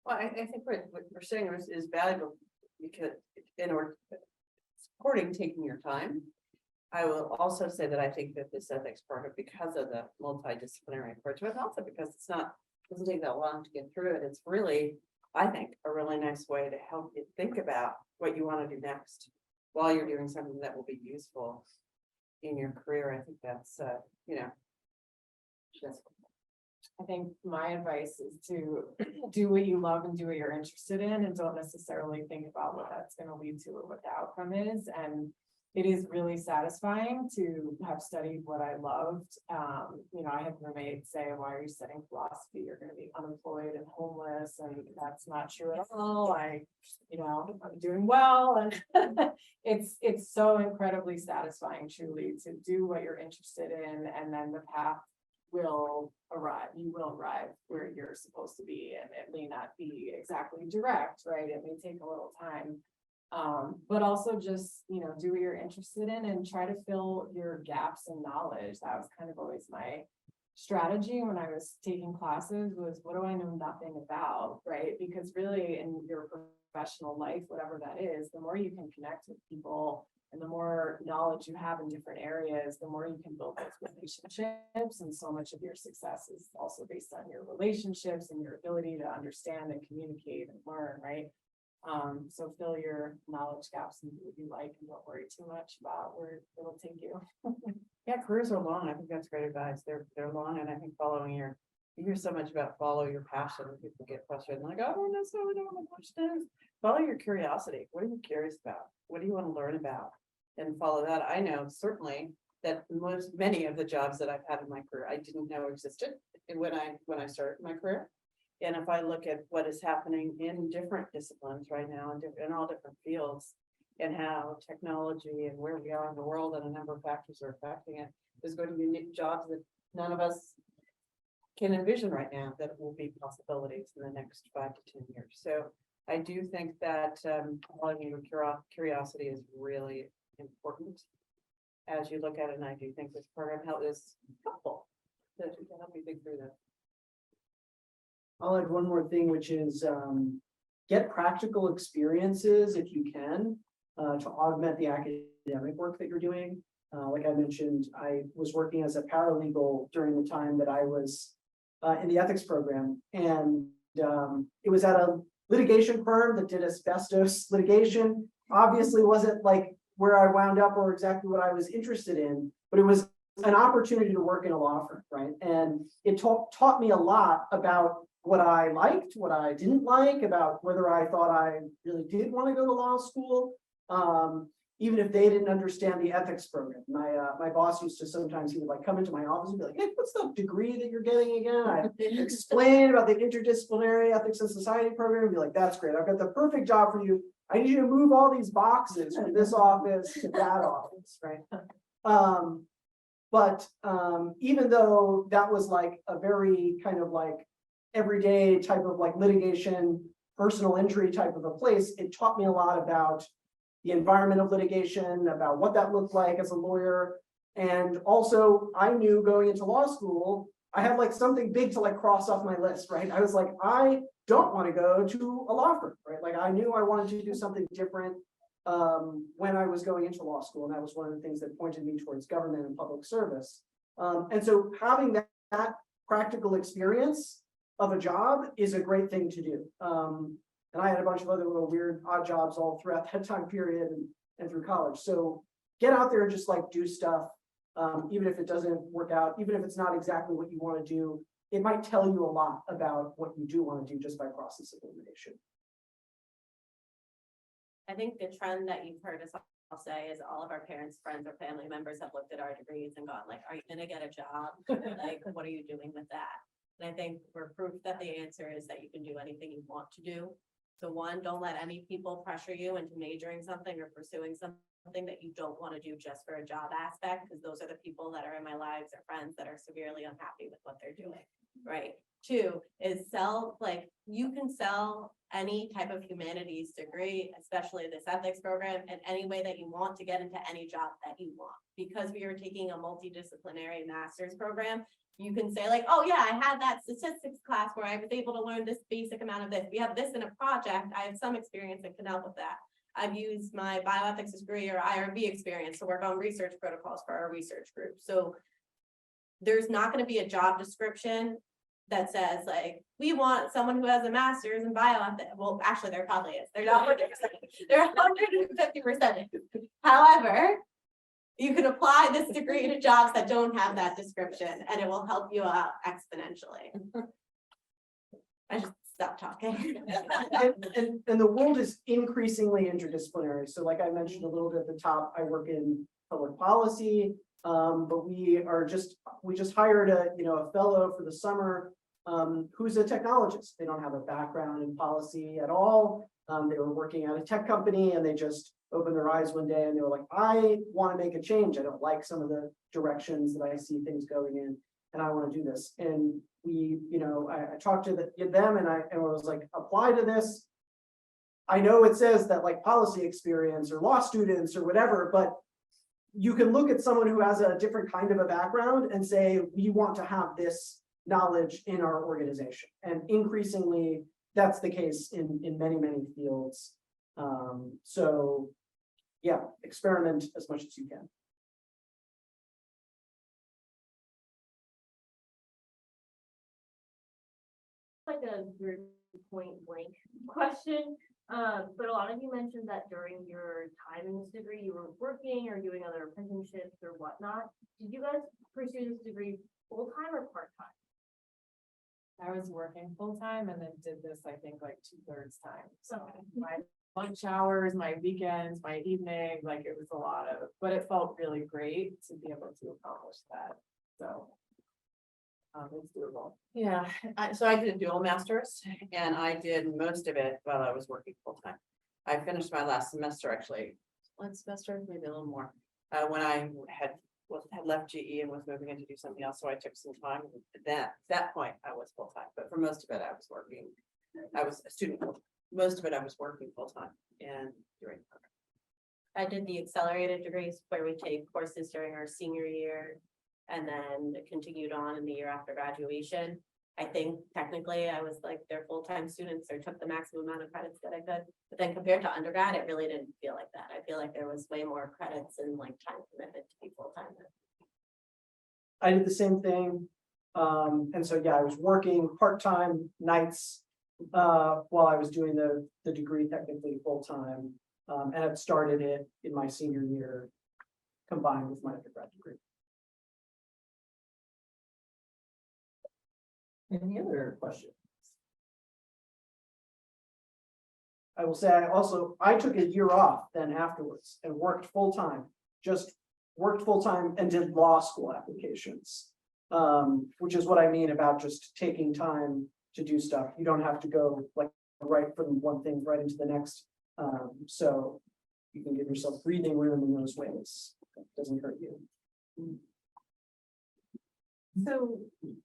Well, I think what we're saying is valuable because in order supporting taking your time, I will also say that I think that this ethics program, because of the multidisciplinary approach, but also because it's not, doesn't take that long to get through it, it's really, I think, a really nice way to help you think about what you want to do next while you're doing something that will be useful in your career. I think that's, you know, that's I think my advice is to do what you love and do what you're interested in, and don't necessarily think about what that's gonna lead to or what the outcome is. And it is really satisfying to have studied what I loved. I had roommates say, why are you studying philosophy? You're gonna be unemployed and homeless, and that's not true at all. I'm doing well, and it's so incredibly satisfying truly to do what you're interested in, and then the path will arrive. You will arrive where you're supposed to be, and it may not be exactly direct, right? It may take a little time. But also just, do what you're interested in and try to fill your gaps in knowledge. That was kind of always my strategy when I was taking classes, was what do I know nothing about, right? Because really in your professional life, whatever that is, the more you can connect with people and the more knowledge you have in different areas, the more you can build those relationships. And so much of your success is also based on your relationships and your ability to understand and communicate and learn, right? So fill your knowledge gaps and do what you like, and don't worry too much about where it'll take you. Yeah, careers are long. I think that's great advice. They're long, and I think you hear so much about follow your passion, and people get frustrated, like, oh, I don't necessarily know what my passion is. Follow your curiosity. What are you curious about? What do you want to learn about? And follow that. I know certainly that many of the jobs that I've had in my career, I didn't know existed when I started my career. And if I look at what is happening in different disciplines right now, in all different fields, and how technology and where we are in the world and a number of factors are affecting it, there's going to be new jobs that none of us can envision right now that will be possibilities in the next 5 to 10 years. So I do think that following your curiosity is really important as you look at it. And I do think this program is helpful to help you think through that. I'll add one more thing, which is get practical experiences if you can to augment the academic work that you're doing. Like I mentioned, I was working as a paralegal during the time that I was in the ethics program, and it was at a litigation firm that did asbestos litigation. Obviously wasn't like where I wound up or exactly what I was interested in, but it was an opportunity to work in a law firm, right? And it taught me a lot about what I liked, what I didn't like, about whether I thought I really did want to go to law school, even if they didn't understand the ethics program. My boss used to sometimes, he would like come into my office and be like, hey, what's the degree that you're getting again? I explain about the interdisciplinary ethics and society program and be like, that's great. I've got the perfect job for you. I need you to move all these boxes from this office to that office, right? But even though that was like a very kind of like everyday type of like litigation, personal injury type of a place, it taught me a lot about the environment of litigation, about what that looked like as a lawyer. And also I knew going into law school, I had like something big to like cross off my list, right? I was like, I don't want to go to a law firm, right? Like I knew I wanted to do something different when I was going into law school. And that was one of the things that pointed me towards government and public service. And so having that practical experience of a job is a great thing to do. And I had a bunch of other little weird odd jobs all throughout that time period and through college. So get out there and just like do stuff, even if it doesn't work out, even if it's not exactly what you want to do. It might tell you a lot about what you do want to do just by process of elimination. I think the trend that you've heard us all say is all of our parents, friends, or family members have looked at our degrees and gone like, are you gonna get a job? Like, what are you doing with that? And I think we're proof that the answer is that you can do anything you want to do. So one, don't let any people pressure you into majoring something or pursuing something that you don't want to do just for a job aspect, because those are the people that are in my lives or friends that are severely unhappy with what they're doing, right? Two is you can sell any type of humanities degree, especially this ethics program, in any way that you want to get into any job that you want. Because we are taking a multidisciplinary master's program, you can say like, oh yeah, I had that statistics class where I was able to learn this basic amount of this. We have this in a project. I have some experience and can help with that. I've used my bioethics degree or IRB experience to work on research protocols for our research group. So there's not gonna be a job description that says like, we want someone who has a master's in bioethics. Well, actually, there probably is. They're not 100%. They're 150%. However, you can apply this degree to jobs that don't have that description and it will help you out exponentially. I just stopped talking. And the world is increasingly interdisciplinary. So like I mentioned a little bit at the top, I work in public policy. But we just hired a fellow for the summer, who's a technologist. They don't have a background in policy at all. They were working at a tech company and they just opened their eyes one day and they were like, I want to make a change. I don't like some of the directions that I see things going in and I want to do this. And we, I talked to them and I was like, apply to this. I know it says that like policy experience or law students or whatever, but you can look at someone who has a different kind of a background and say, we want to have this knowledge in our organization. And increasingly, that's the case in many, many fields. So yeah, experiment as much as you can. Like a very point blank question. But a lot of you mentioned that during your time in this degree, you were working or doing other apprenticeships or whatnot. Did you guys pursue this degree full-time or part-time? I was working full-time and then did this, I think, like 2/3 time. So Okay. my lunch hours, my weekends, my evening, like it was a lot of, but it felt really great to be able to accomplish that. So it's doable. Yeah, so I did a dual master's and I did most of it while I was working full time. I finished my last semester, actually, one semester, maybe a little more, when I had left GE and was moving in to do something else, so I took some time. At that point, I was full time, but for most of it, I was working. I was a student. Most of it, I was working full time and during the program. I did the accelerated degrees where we take courses during our senior year and then continued on in the year after graduation. I think technically I was like their full-time students or took the maximum amount of credits that I could. But then compared to undergrad, it really didn't feel like that. I feel like there was way more credits and like time commitment to be full-time. I did the same thing. And so, yeah, I was working part-time nights while I was doing the degree technically full-time. And I started it in my senior year combined with my undergrad degree. Any other questions? I will say I took a year off then afterwards and worked full-time, just worked full-time and did law school applications. Which is what I mean about just taking time to do stuff. You don't have to go like right from one thing right into the next. So you can give yourself breathing room in those ways. It doesn't hurt you. So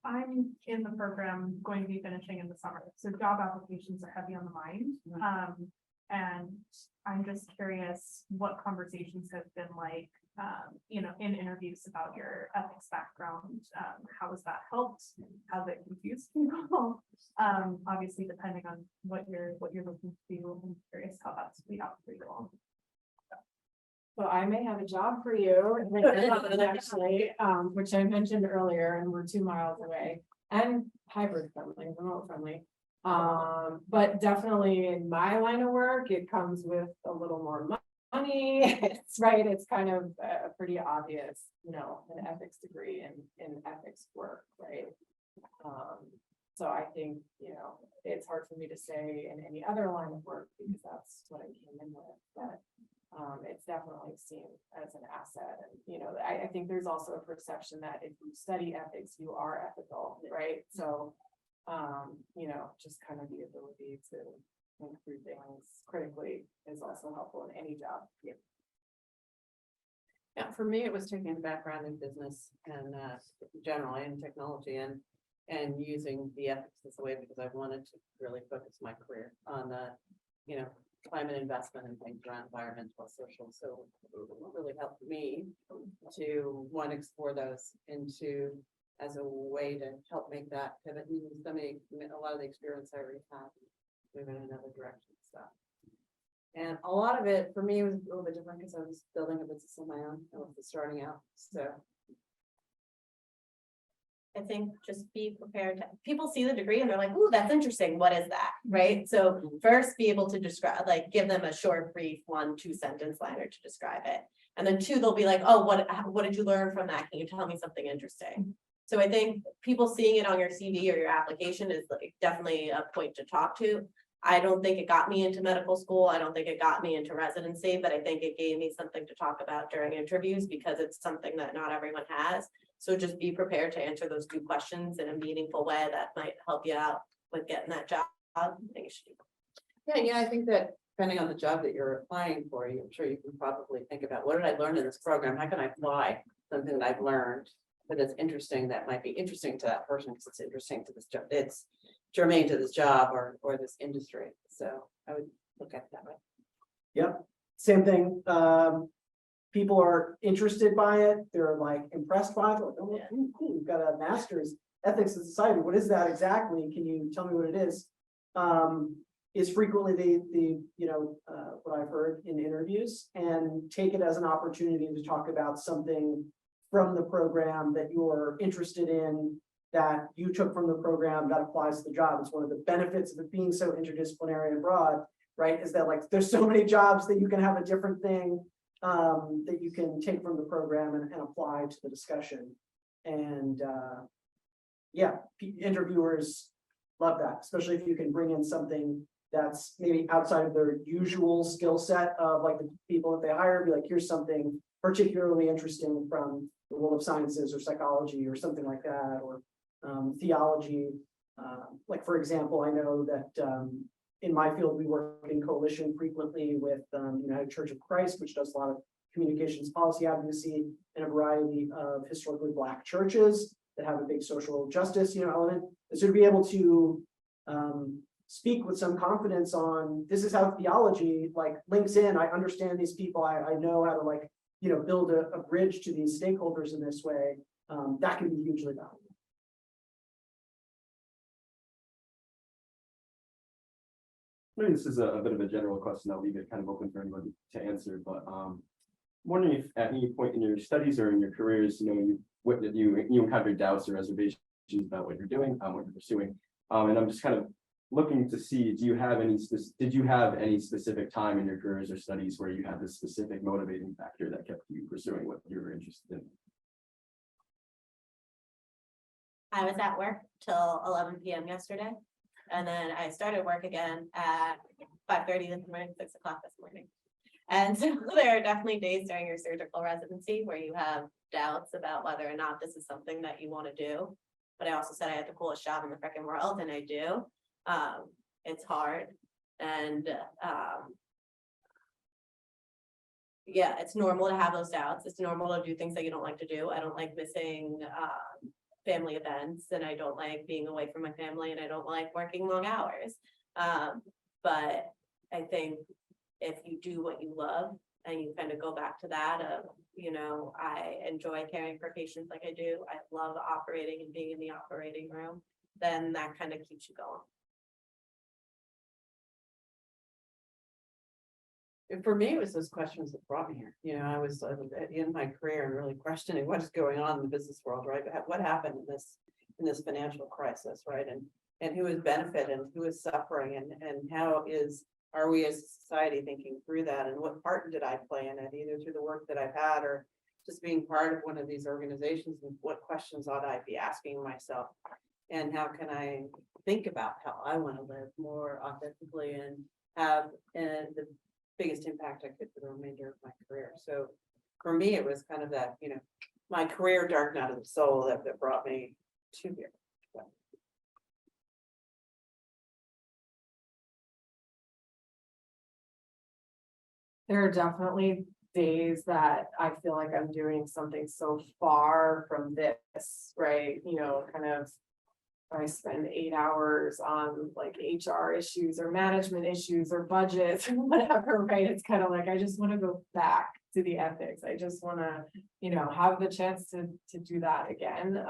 I'm in the program going to be finishing in the summer, so job applications are heavy on the mind. And I'm just curious what conversations have been like, in interviews about your ethics background. How has that helped? Has it confused people? Obviously, depending on what you're looking to do, I'm curious how that's played out for you all. So I may have a job for you, actually, which I mentioned earlier, and we're 2 miles away and hybrid friendly, remote friendly. But definitely in my line of work, it comes with a little more money. It's right. It's kind of pretty obvious, an ethics degree in ethics work, right? So I think, it's hard for me to say in any other line of work because that's what I came in with, but it's definitely seen as an asset. And, I think there's also a perception that if you study ethics, you are ethical, right? So, just kind of the ability to improve things critically is also helpful in any job. Yeah, for me, it was taking a background in business and generally in technology and using the ethics as a way because I wanted to really focus my career on climate investment and things around environmental, social. So it really helped me to explore those into as a way to help make that pivot. And a lot of the experience I already had moving in another direction. So And a lot of it for me was a little bit different because I was building a business on my own. I was starting out, so. I think just be prepared to, people see the degree and they're like, ooh, that's interesting, what is that, right? So first be able to describe, like, give them a short, brief, 1-2 sentence liner to describe it. And then 2, they'll be like, oh, what did you learn from that? Can you tell me something interesting? So I think people seeing it on your CV or your application is like definitely a point to talk to. I don't think it got me into medical school. I don't think it got me into residency, but I think it gave me something to talk about during interviews because it's something that not everyone has. So just be prepared to answer those 2 questions in a meaningful way that might help you out with getting that job. I think you should. Yeah, I think that depending on the job that you're applying for, I'm sure you can probably think about, what did I learn in this program? How can I apply something that I've learned that's interesting, that might be interesting to that person because it's interesting to this job. It's germane to this job or this industry. So I would look at it that way. Yep, same thing. People are interested by it. They're like impressed by it. Like, oh, cool. You've got a master's ethics and society. What is that exactly? Can you tell me what it is? Is frequently the what I've heard in interviews, and take it as an opportunity to talk about something from the program that you're interested in, that you took from the program that applies to the job. It's one of the benefits of it being so interdisciplinary and broad, right? Is that like there's so many jobs that you can have a different thing that you can take from the program and apply to the discussion. And yeah, interviewers love that, especially if you can bring in something that's maybe outside of their usual skill set of like the people that they hire, be like, here's something particularly interesting from the world of sciences or psychology or something like that, or theology. Like, for example, I know that in my field, we work in coalition frequently with the United Church of Christ, which does a lot of communications policy advocacy in a variety of historically Black churches that have a big social justice, element. And so to be able to speak with some confidence on this is how theology like links in. I understand these people. I know how to like, build a bridge to these stakeholders in this way. That can be hugely valuable. Maybe this is a bit of a general question. I'll leave it kind of open for anybody to answer, but I'm wondering if at any point in your studies or in your careers, you encountered doubts or reservations about what you're doing, what you're pursuing. And I'm just kind of looking to see, did you have any specific time in your careers or studies where you had this specific motivating factor that kept you pursuing what you were interested in? I was at work till 11 p.m. yesterday. And then I started work again at 5:30 this morning, 6 o'clock this morning. And so there are definitely days during your surgical residency where you have doubts about whether or not this is something that you want to do. But I also said I had the coolest job in the freaking world, and I do. It's hard. And yeah, it's normal to have those doubts. It's normal to do things that you don't like to do. I don't like missing family events, and I don't like being away from my family, and I don't like working long hours. But I think if you do what you love and you kind of go back to that of, I enjoy caring for patients like I do. I love operating and being in the operating room, then that kind of keeps you going. And for me, it was those questions that brought me here. I was in my career and really questioning what is going on in the business world, right? What happened in this financial crisis, right? And who is benefiting, who is suffering, and how are we as a society thinking through that? And what part did I play in it, either through the work that I've had or just being part of one of these organizations? And what questions ought I be asking myself? And how can I think about how I want to live more authentically and have the biggest impact I could for the remainder of my career. So for me, it was kind of that, my career dark night of the soul that brought me to here. So. There are definitely days that I feel like I'm doing something so far from this, right? Kind of I spend 8 hours on like HR issues or management issues or budgets or whatever, right? It's kind of like, I just want to go back to the ethics. I just want to, have the chance to do that again.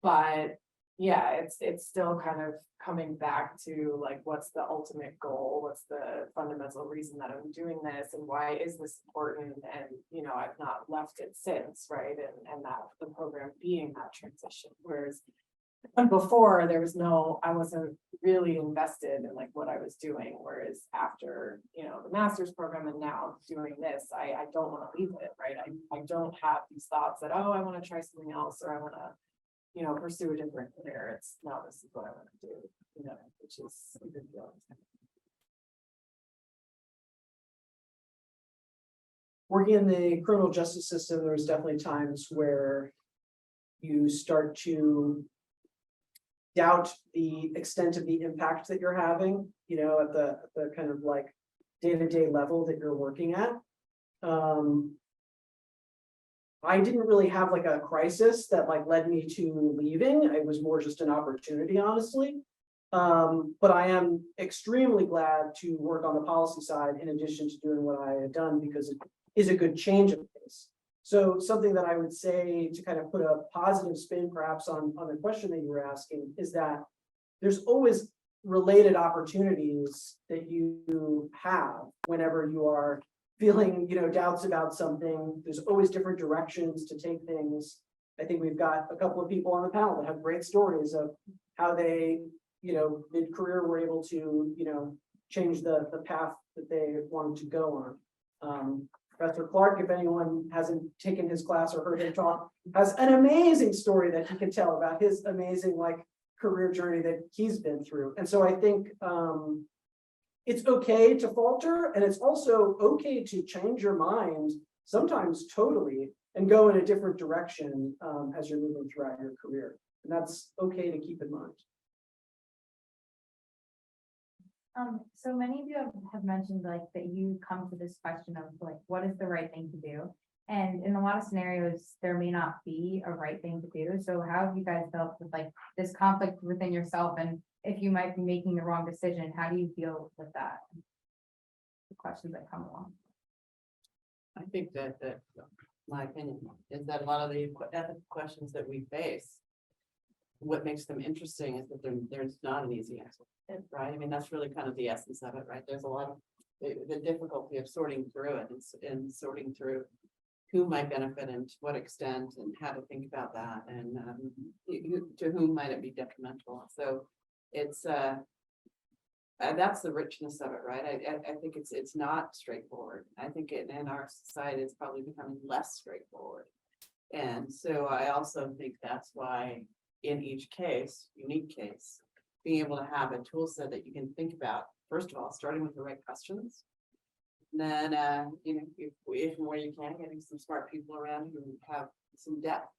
But, yeah, it's still kind of coming back to like, what's the ultimate goal? What's the fundamental reason that I'm doing this and why is this important? And, you know, I've not left it since, right? And that the program being that transition, whereas before there was I wasn't really invested in like what I was doing, whereas after, you know, the master's program and now doing this, I don't want to leave it, right? I don't have these thoughts that, oh, I want to try something else or I want to, you know, pursue a different career. It's no, this is what I want to do, you know, which is a good feeling. Working in the criminal justice system, there's definitely times where you start to doubt the extent of the impact that you're having, you know, at the kind of like day-to-day level that you're working at. I didn't really have like a crisis that like led me to leaving. It was more just an opportunity, honestly. But I am extremely glad to work on the policy side in addition to doing what I had done because it is a good change of pace. So something that I would say to kind of put a positive spin perhaps on the question that you were asking is that there's always related opportunities that you have whenever you are feeling, you know, doubts about something. There's always different directions to take things. I think we've got a couple of people on the panel that have great stories of how they, you know, mid-career were able to, you know, change the path that they wanted to go on. Professor Clark, if anyone hasn't taken his class or heard him talk, has an amazing story that he can tell about his amazing like career journey that he's been through. And so I think it's okay to falter, and it's also okay to change your mind sometimes totally and go in a different direction as you're moving throughout your career. And that's okay to keep in mind. So many of you have mentioned like that you come to this question of like, what is the right thing to do? And in a lot of scenarios, there may not be a right thing to do. So how have you guys dealt with like this conflict within yourself? And if you might be making the wrong decision, how do you deal with that? The questions that come along. I think that my opinion is that a lot of the ethical questions that we face, what makes them interesting is that there's not an easy answer, right? I mean, that's really kind of the essence of it, right? There's a lot of the difficulty of sorting through it and sorting through who might benefit and to what extent and how to think about that and to whom might it be detrimental. So it's that's the richness of it, right? I think it's not straightforward. I think in our society it's probably becoming less straightforward. And so I also think that's why in each case, unique case, being able to have a tool set that you can think about, first of all, starting with the right questions. Then, you know, if and where you can, getting some smart people around who have some depth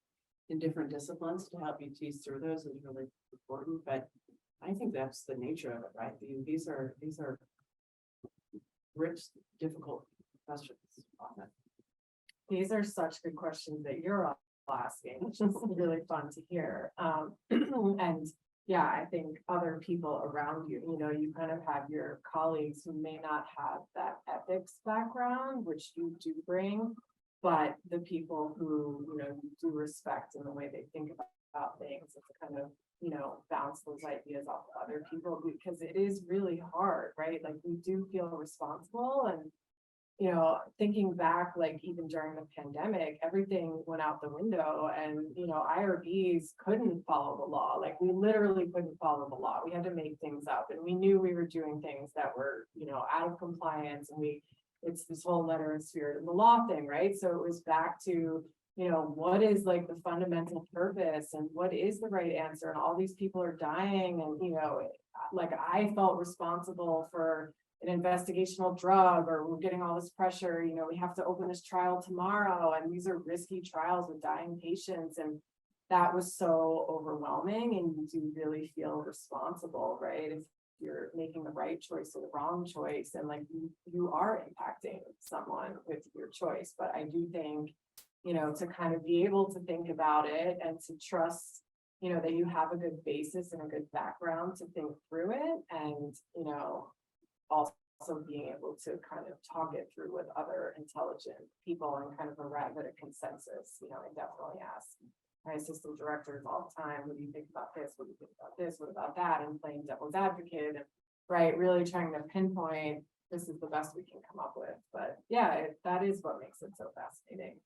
in different disciplines to help you tease through those is really important. But I think that's the nature of it, right? These are rich, difficult questions. These are such good questions that you're all asking, which is really fun to hear. And yeah, I think other people around you, you know, you kind of have your colleagues who may not have that ethics background, which you do bring, but the people who, you know, you do respect in the way they think about things, it's kind of, you know, bounce those ideas off of other people because it is really hard, right? Like we do feel responsible and, you know, thinking back, like even during the pandemic, everything went out the window and, you know, IRBs couldn't follow the law. Like we literally couldn't follow the law. We had to make things up and we knew we were doing things that were, you know, out of compliance and it's this whole letter and spirit of the law thing, right? So it was back to, you know, what is like the fundamental purpose and what is the right answer? And all these people are dying and, you know, like I felt responsible for an investigational drug or we're getting all this pressure, you know, we have to open this trial tomorrow and these are risky trials with dying patients and that was so overwhelming and you do really feel responsible, right? If you're making the right choice or the wrong choice and like you are impacting someone with your choice. But I do think, you know, to kind of be able to think about it and to trust, you know, that you have a good basis and a good background to think through it and, you know, also being able to kind of talk it through with other intelligent people and kind of arrive at a consensus, you know, I definitely ask my assistant directors all the time, what do you think about this, what do you think about this, what about that, and playing devil's advocate, and right, really trying to pinpoint, this is the best we can come up with, but yeah, that is what makes it so fascinating.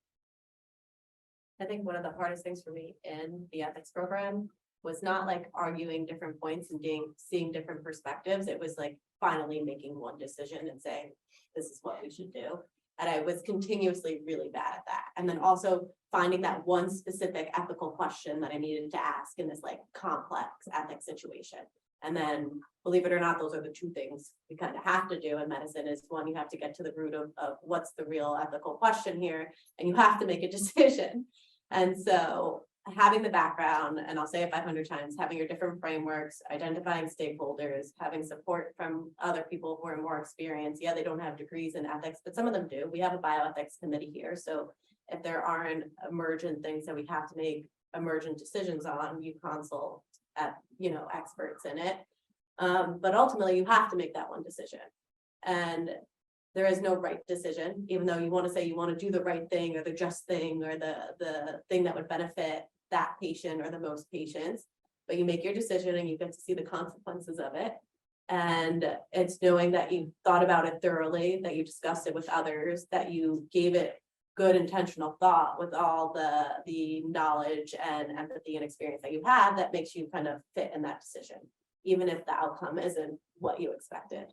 I think one of the hardest things for me in the ethics program was not like arguing different points and seeing different perspectives. It was like finally making one decision and saying, this is what we should do. And I was continuously really bad at that. And then also finding that one specific ethical question that I needed to ask in this like complex ethics situation. And then, believe it or not, those are the two things we kind of have to do in medicine is one, you have to get to the root of what's the real ethical question here, and you have to make a decision. And so having the background, and I'll say it 500 times, having your different frameworks, identifying stakeholders, having support from other people who are more experienced. Yeah, they don't have degrees in ethics, but some of them do. We have a bioethics committee here. So if there aren't emergent things that we have to make emergent decisions on, you consult experts in it. But ultimately you have to make that one decision. And there is no right decision, even though you want to say you want to do the right thing or the just thing or the thing that would benefit that patient or the most patients. But you make your decision and you get to see the consequences of it. And it's knowing that you thought about it thoroughly, that you discussed it with others, that you gave it good intentional thought with all the knowledge and empathy and experience that you have that makes you kind of fit in that decision, even if the outcome isn't what you expected.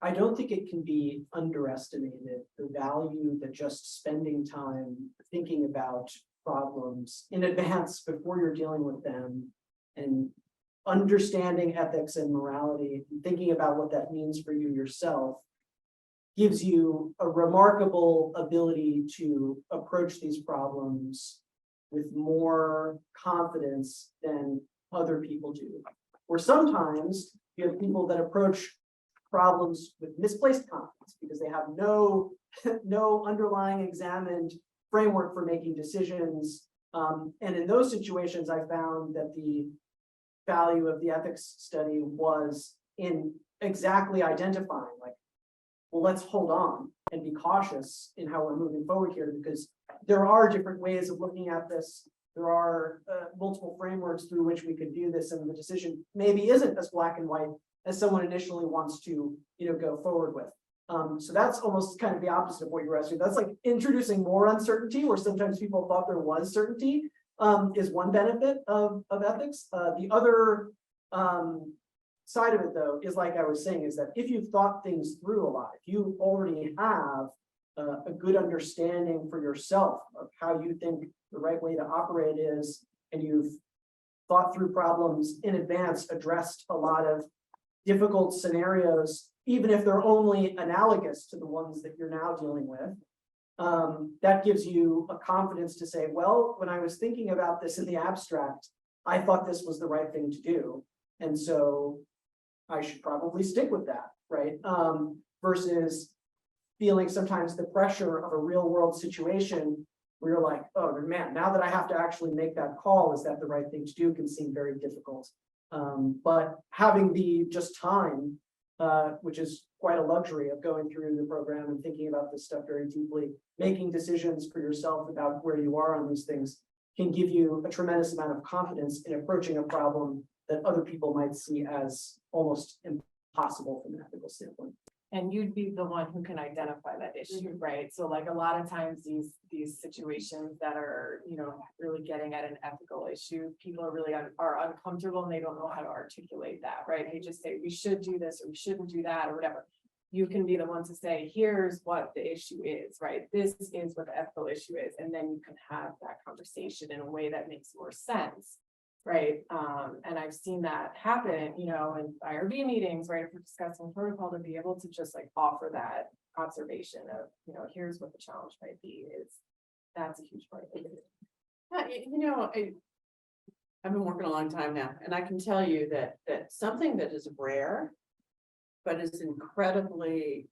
I don't think it can be underestimated, the value that just spending time thinking about problems in advance before you're dealing with them and understanding ethics and morality, and thinking about what that means for you yourself gives you a remarkable ability to approach these problems with more confidence than other people do. Or sometimes you have people that approach problems with misplaced confidence because they have no underlying examined framework for making decisions. And in those situations, I found that the value of the ethics study was in exactly identifying, like, well, let's hold on and be cautious in how we're moving forward here, because there are different ways of looking at this. There are multiple frameworks through which we could view this, and the decision maybe isn't as black and white as someone initially wants to, go forward with. So that's almost kind of the opposite of what you're asking. That's like introducing more uncertainty, where sometimes people thought there was certainty, is one benefit of ethics. The other side of it, though, is like I was saying, is that if you've thought things through a lot, if you already have a good understanding for yourself of how you think the right way to operate is, and you've thought through problems in advance, addressed a lot of difficult scenarios, even if they're only analogous to the ones that you're now dealing with, that gives you a confidence to say, well, when I was thinking about this in the abstract, I thought this was the right thing to do. And so I should probably stick with that, right? Versus feeling sometimes the pressure of a real world situation where you're like, oh man, now that I have to actually make that call, is that the right thing to do, can seem very difficult. But having the just time, which is quite a luxury of going through the program and thinking about this stuff very deeply, making decisions for yourself about where you are on these things, can give you a tremendous amount of confidence in approaching a problem that other people might see as almost impossible from an ethical standpoint. And you'd be the one who can identify that issue, right? So like a lot of times these situations that are, really getting at an ethical issue, people are really are uncomfortable and they don't know how to articulate that, right? They just say, we should do this or we shouldn't do that or whatever. You can be the one to say, here's what the issue is, right? This is what the ethical issue is. And then you can have that conversation in a way that makes more sense. Right. And I've seen that happen, in IRB meetings, right? If we're discussing protocol, to be able to just like offer that observation of, here's what the challenge might be, that's a huge part of it. I've been working a long time now, and I can tell you that something that is rare, but is incredibly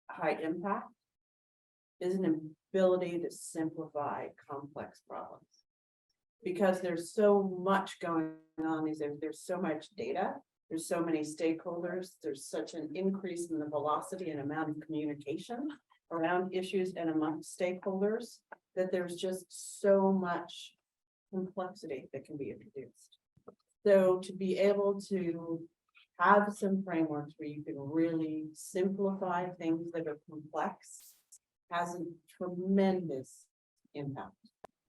high impact, is an ability to simplify complex problems. Because there's so much going on these days, there's so much data, there's so many stakeholders, there's such an increase in the velocity and amount of communication around issues and among stakeholders, that there's just so much complexity that can be introduced. So to be able to have some frameworks where you can really simplify things that are complex has a tremendous impact.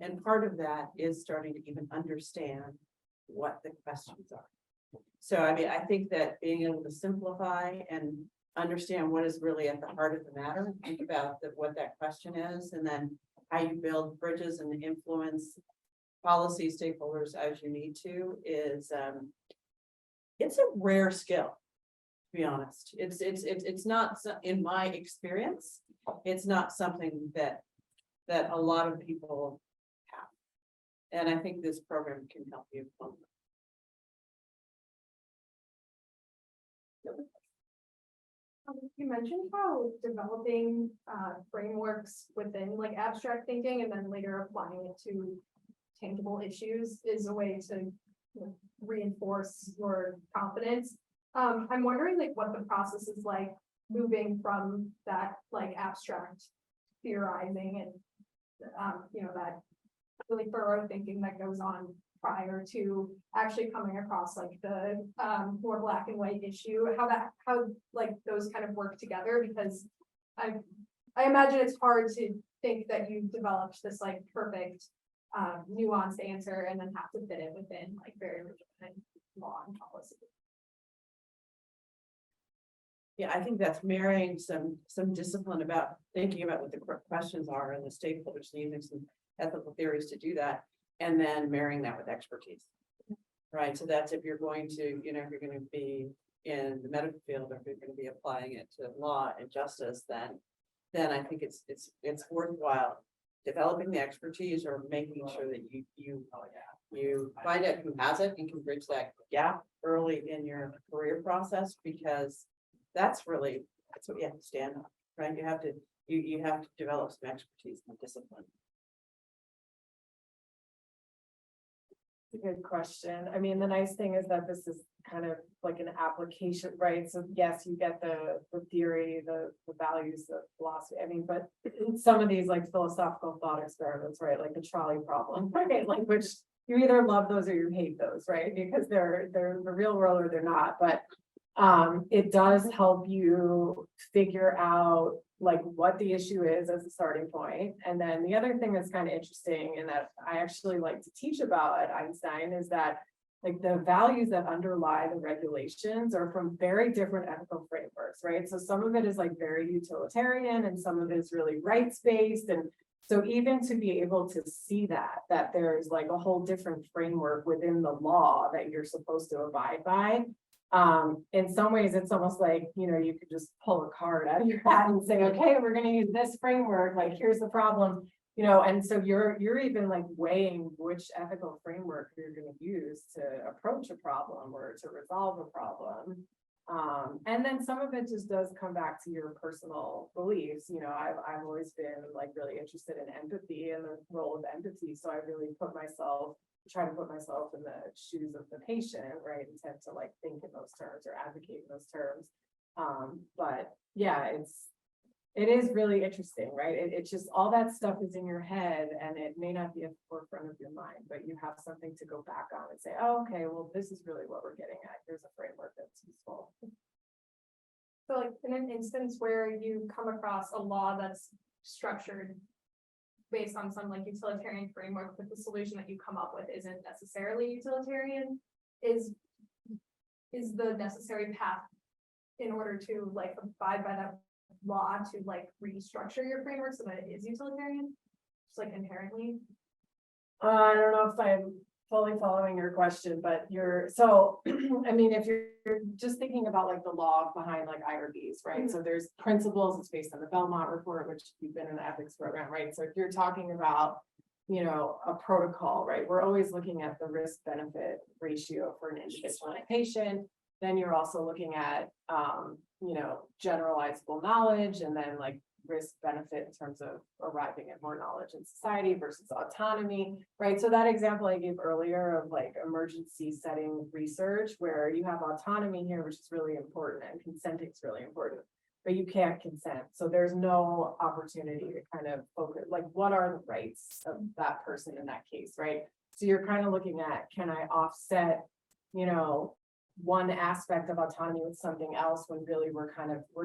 And part of that is starting to even understand what the questions are. So I mean, I think that being able to simplify and understand what is really at the heart of the matter, think about what that question is, and then how you build bridges and influence policy stakeholders as you need to is, it's a rare skill, to be honest. It's not, in my experience, it's not something that a lot of people have. And I think this program can help you. You mentioned how developing frameworks within like abstract thinking and then later applying it to tangible issues is a way to, you know, reinforce your confidence. I'm wondering like what the process is like moving from that like abstract theorizing and you know, that really thorough thinking that goes on prior to actually coming across like the more black and white issue, how like those kind of work together, because I imagine it's hard to think that you've developed this like perfect nuanced answer and then have to fit it within like very rigid law and policy. Yeah, I think that's marrying some discipline about thinking about what the questions are and the stakeholders needing some ethical theories to do that, and then marrying that with expertise. Right, so that's if you're going to, you know, if you're going to be in the medical field, or if you're going to be applying it to law and justice, then I think it's worthwhile developing the expertise or making sure that you find out who has it and can bridge that gap early in your career process, because that's what you have to stand on, right? You have to develop some expertise and discipline. A good question. I mean, the nice thing is that this is kind of like an application, right? So yes, you get the theory, the values, the philosophy. I mean, but some of these like philosophical thought experiments, right? Like the trolley problem, right? Like which you either love those or you hate those, right? Because they're the real world or they're not. But it does help you figure out like what the issue is as a starting point. And then the other thing that's kind of interesting and that I actually like to teach about at Einstein is that like the values that underlie the regulations are from very different ethical frameworks, right? So some of it is like very utilitarian and some of it is really rights-based. And so even to be able to see that there's like a whole different framework within the law that you're supposed to abide by. In some ways, it's almost like, you know, you could just pull a card out of your hat and say, okay, we're going to use this framework, like, here's the problem, you know, and so you're even like weighing which ethical framework you're going to use to approach a problem or to resolve a problem. And then some of it just does come back to your personal beliefs. You know, I've always been like really interested in empathy and the role of empathy. So I really try to put myself in the shoes of the patient, right? And tend to like think in those terms or advocate in those terms. But yeah, it is really interesting, right? It's just all that stuff is in your head and it may not be at the forefront of your mind, but you have something to go back on and say, oh, okay, well, this is really what we're getting at. Here's a framework that's useful. So like in an instance where you come across a law that's structured based on some like utilitarian framework, but the solution that you come up with isn't necessarily utilitarian, is the necessary path in order to like abide by that law to like restructure your framework so that it is utilitarian, just like inherently? I don't know if I'm fully following your question, but so, I mean, if you're just thinking about like the law behind like IRBs, right? So there's principles, it's based on the Belmont report, which you've been in the ethics program, right? So if you're talking about, you know, a protocol, right? We're always looking at the risk benefit ratio for an individual patient. Then you're also looking at, you know, generalizable knowledge and then like risk benefit in terms of arriving at more knowledge in society versus autonomy, right? So that example I gave earlier of like emergency setting research where you have autonomy here, which is really important, and consenting is really important. but you can't consent. So there's no opportunity to kind of focus, like, what are the rights of that person in that case, right? So you're kind of looking at, can I offset, you know, one aspect of autonomy with something else, when really we're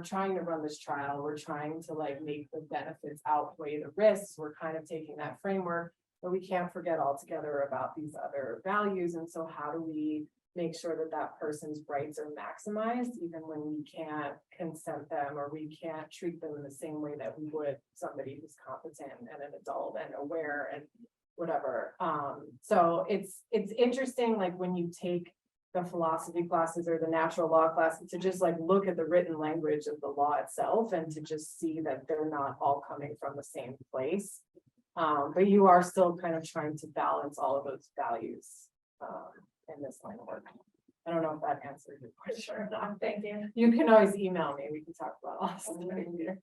trying to run this trial, we're trying to like make the benefits outweigh the risks, we're kind of taking that framework, but we can't forget altogether about these other values, and so how do we make sure that that person's rights are maximized, even when we can't consent them, or we can't treat them in the same way that we would somebody who's competent and an adult and aware and whatever. So it's interesting, like when you take the philosophy classes or the natural law classes, to just like look at the written language of the law itself and to just see that they're not all coming from the same place. But you are still kind of trying to balance all of those values in this line of work. I don't know if that answered your question or not. Thank you. You can always email me. We can talk about all this later.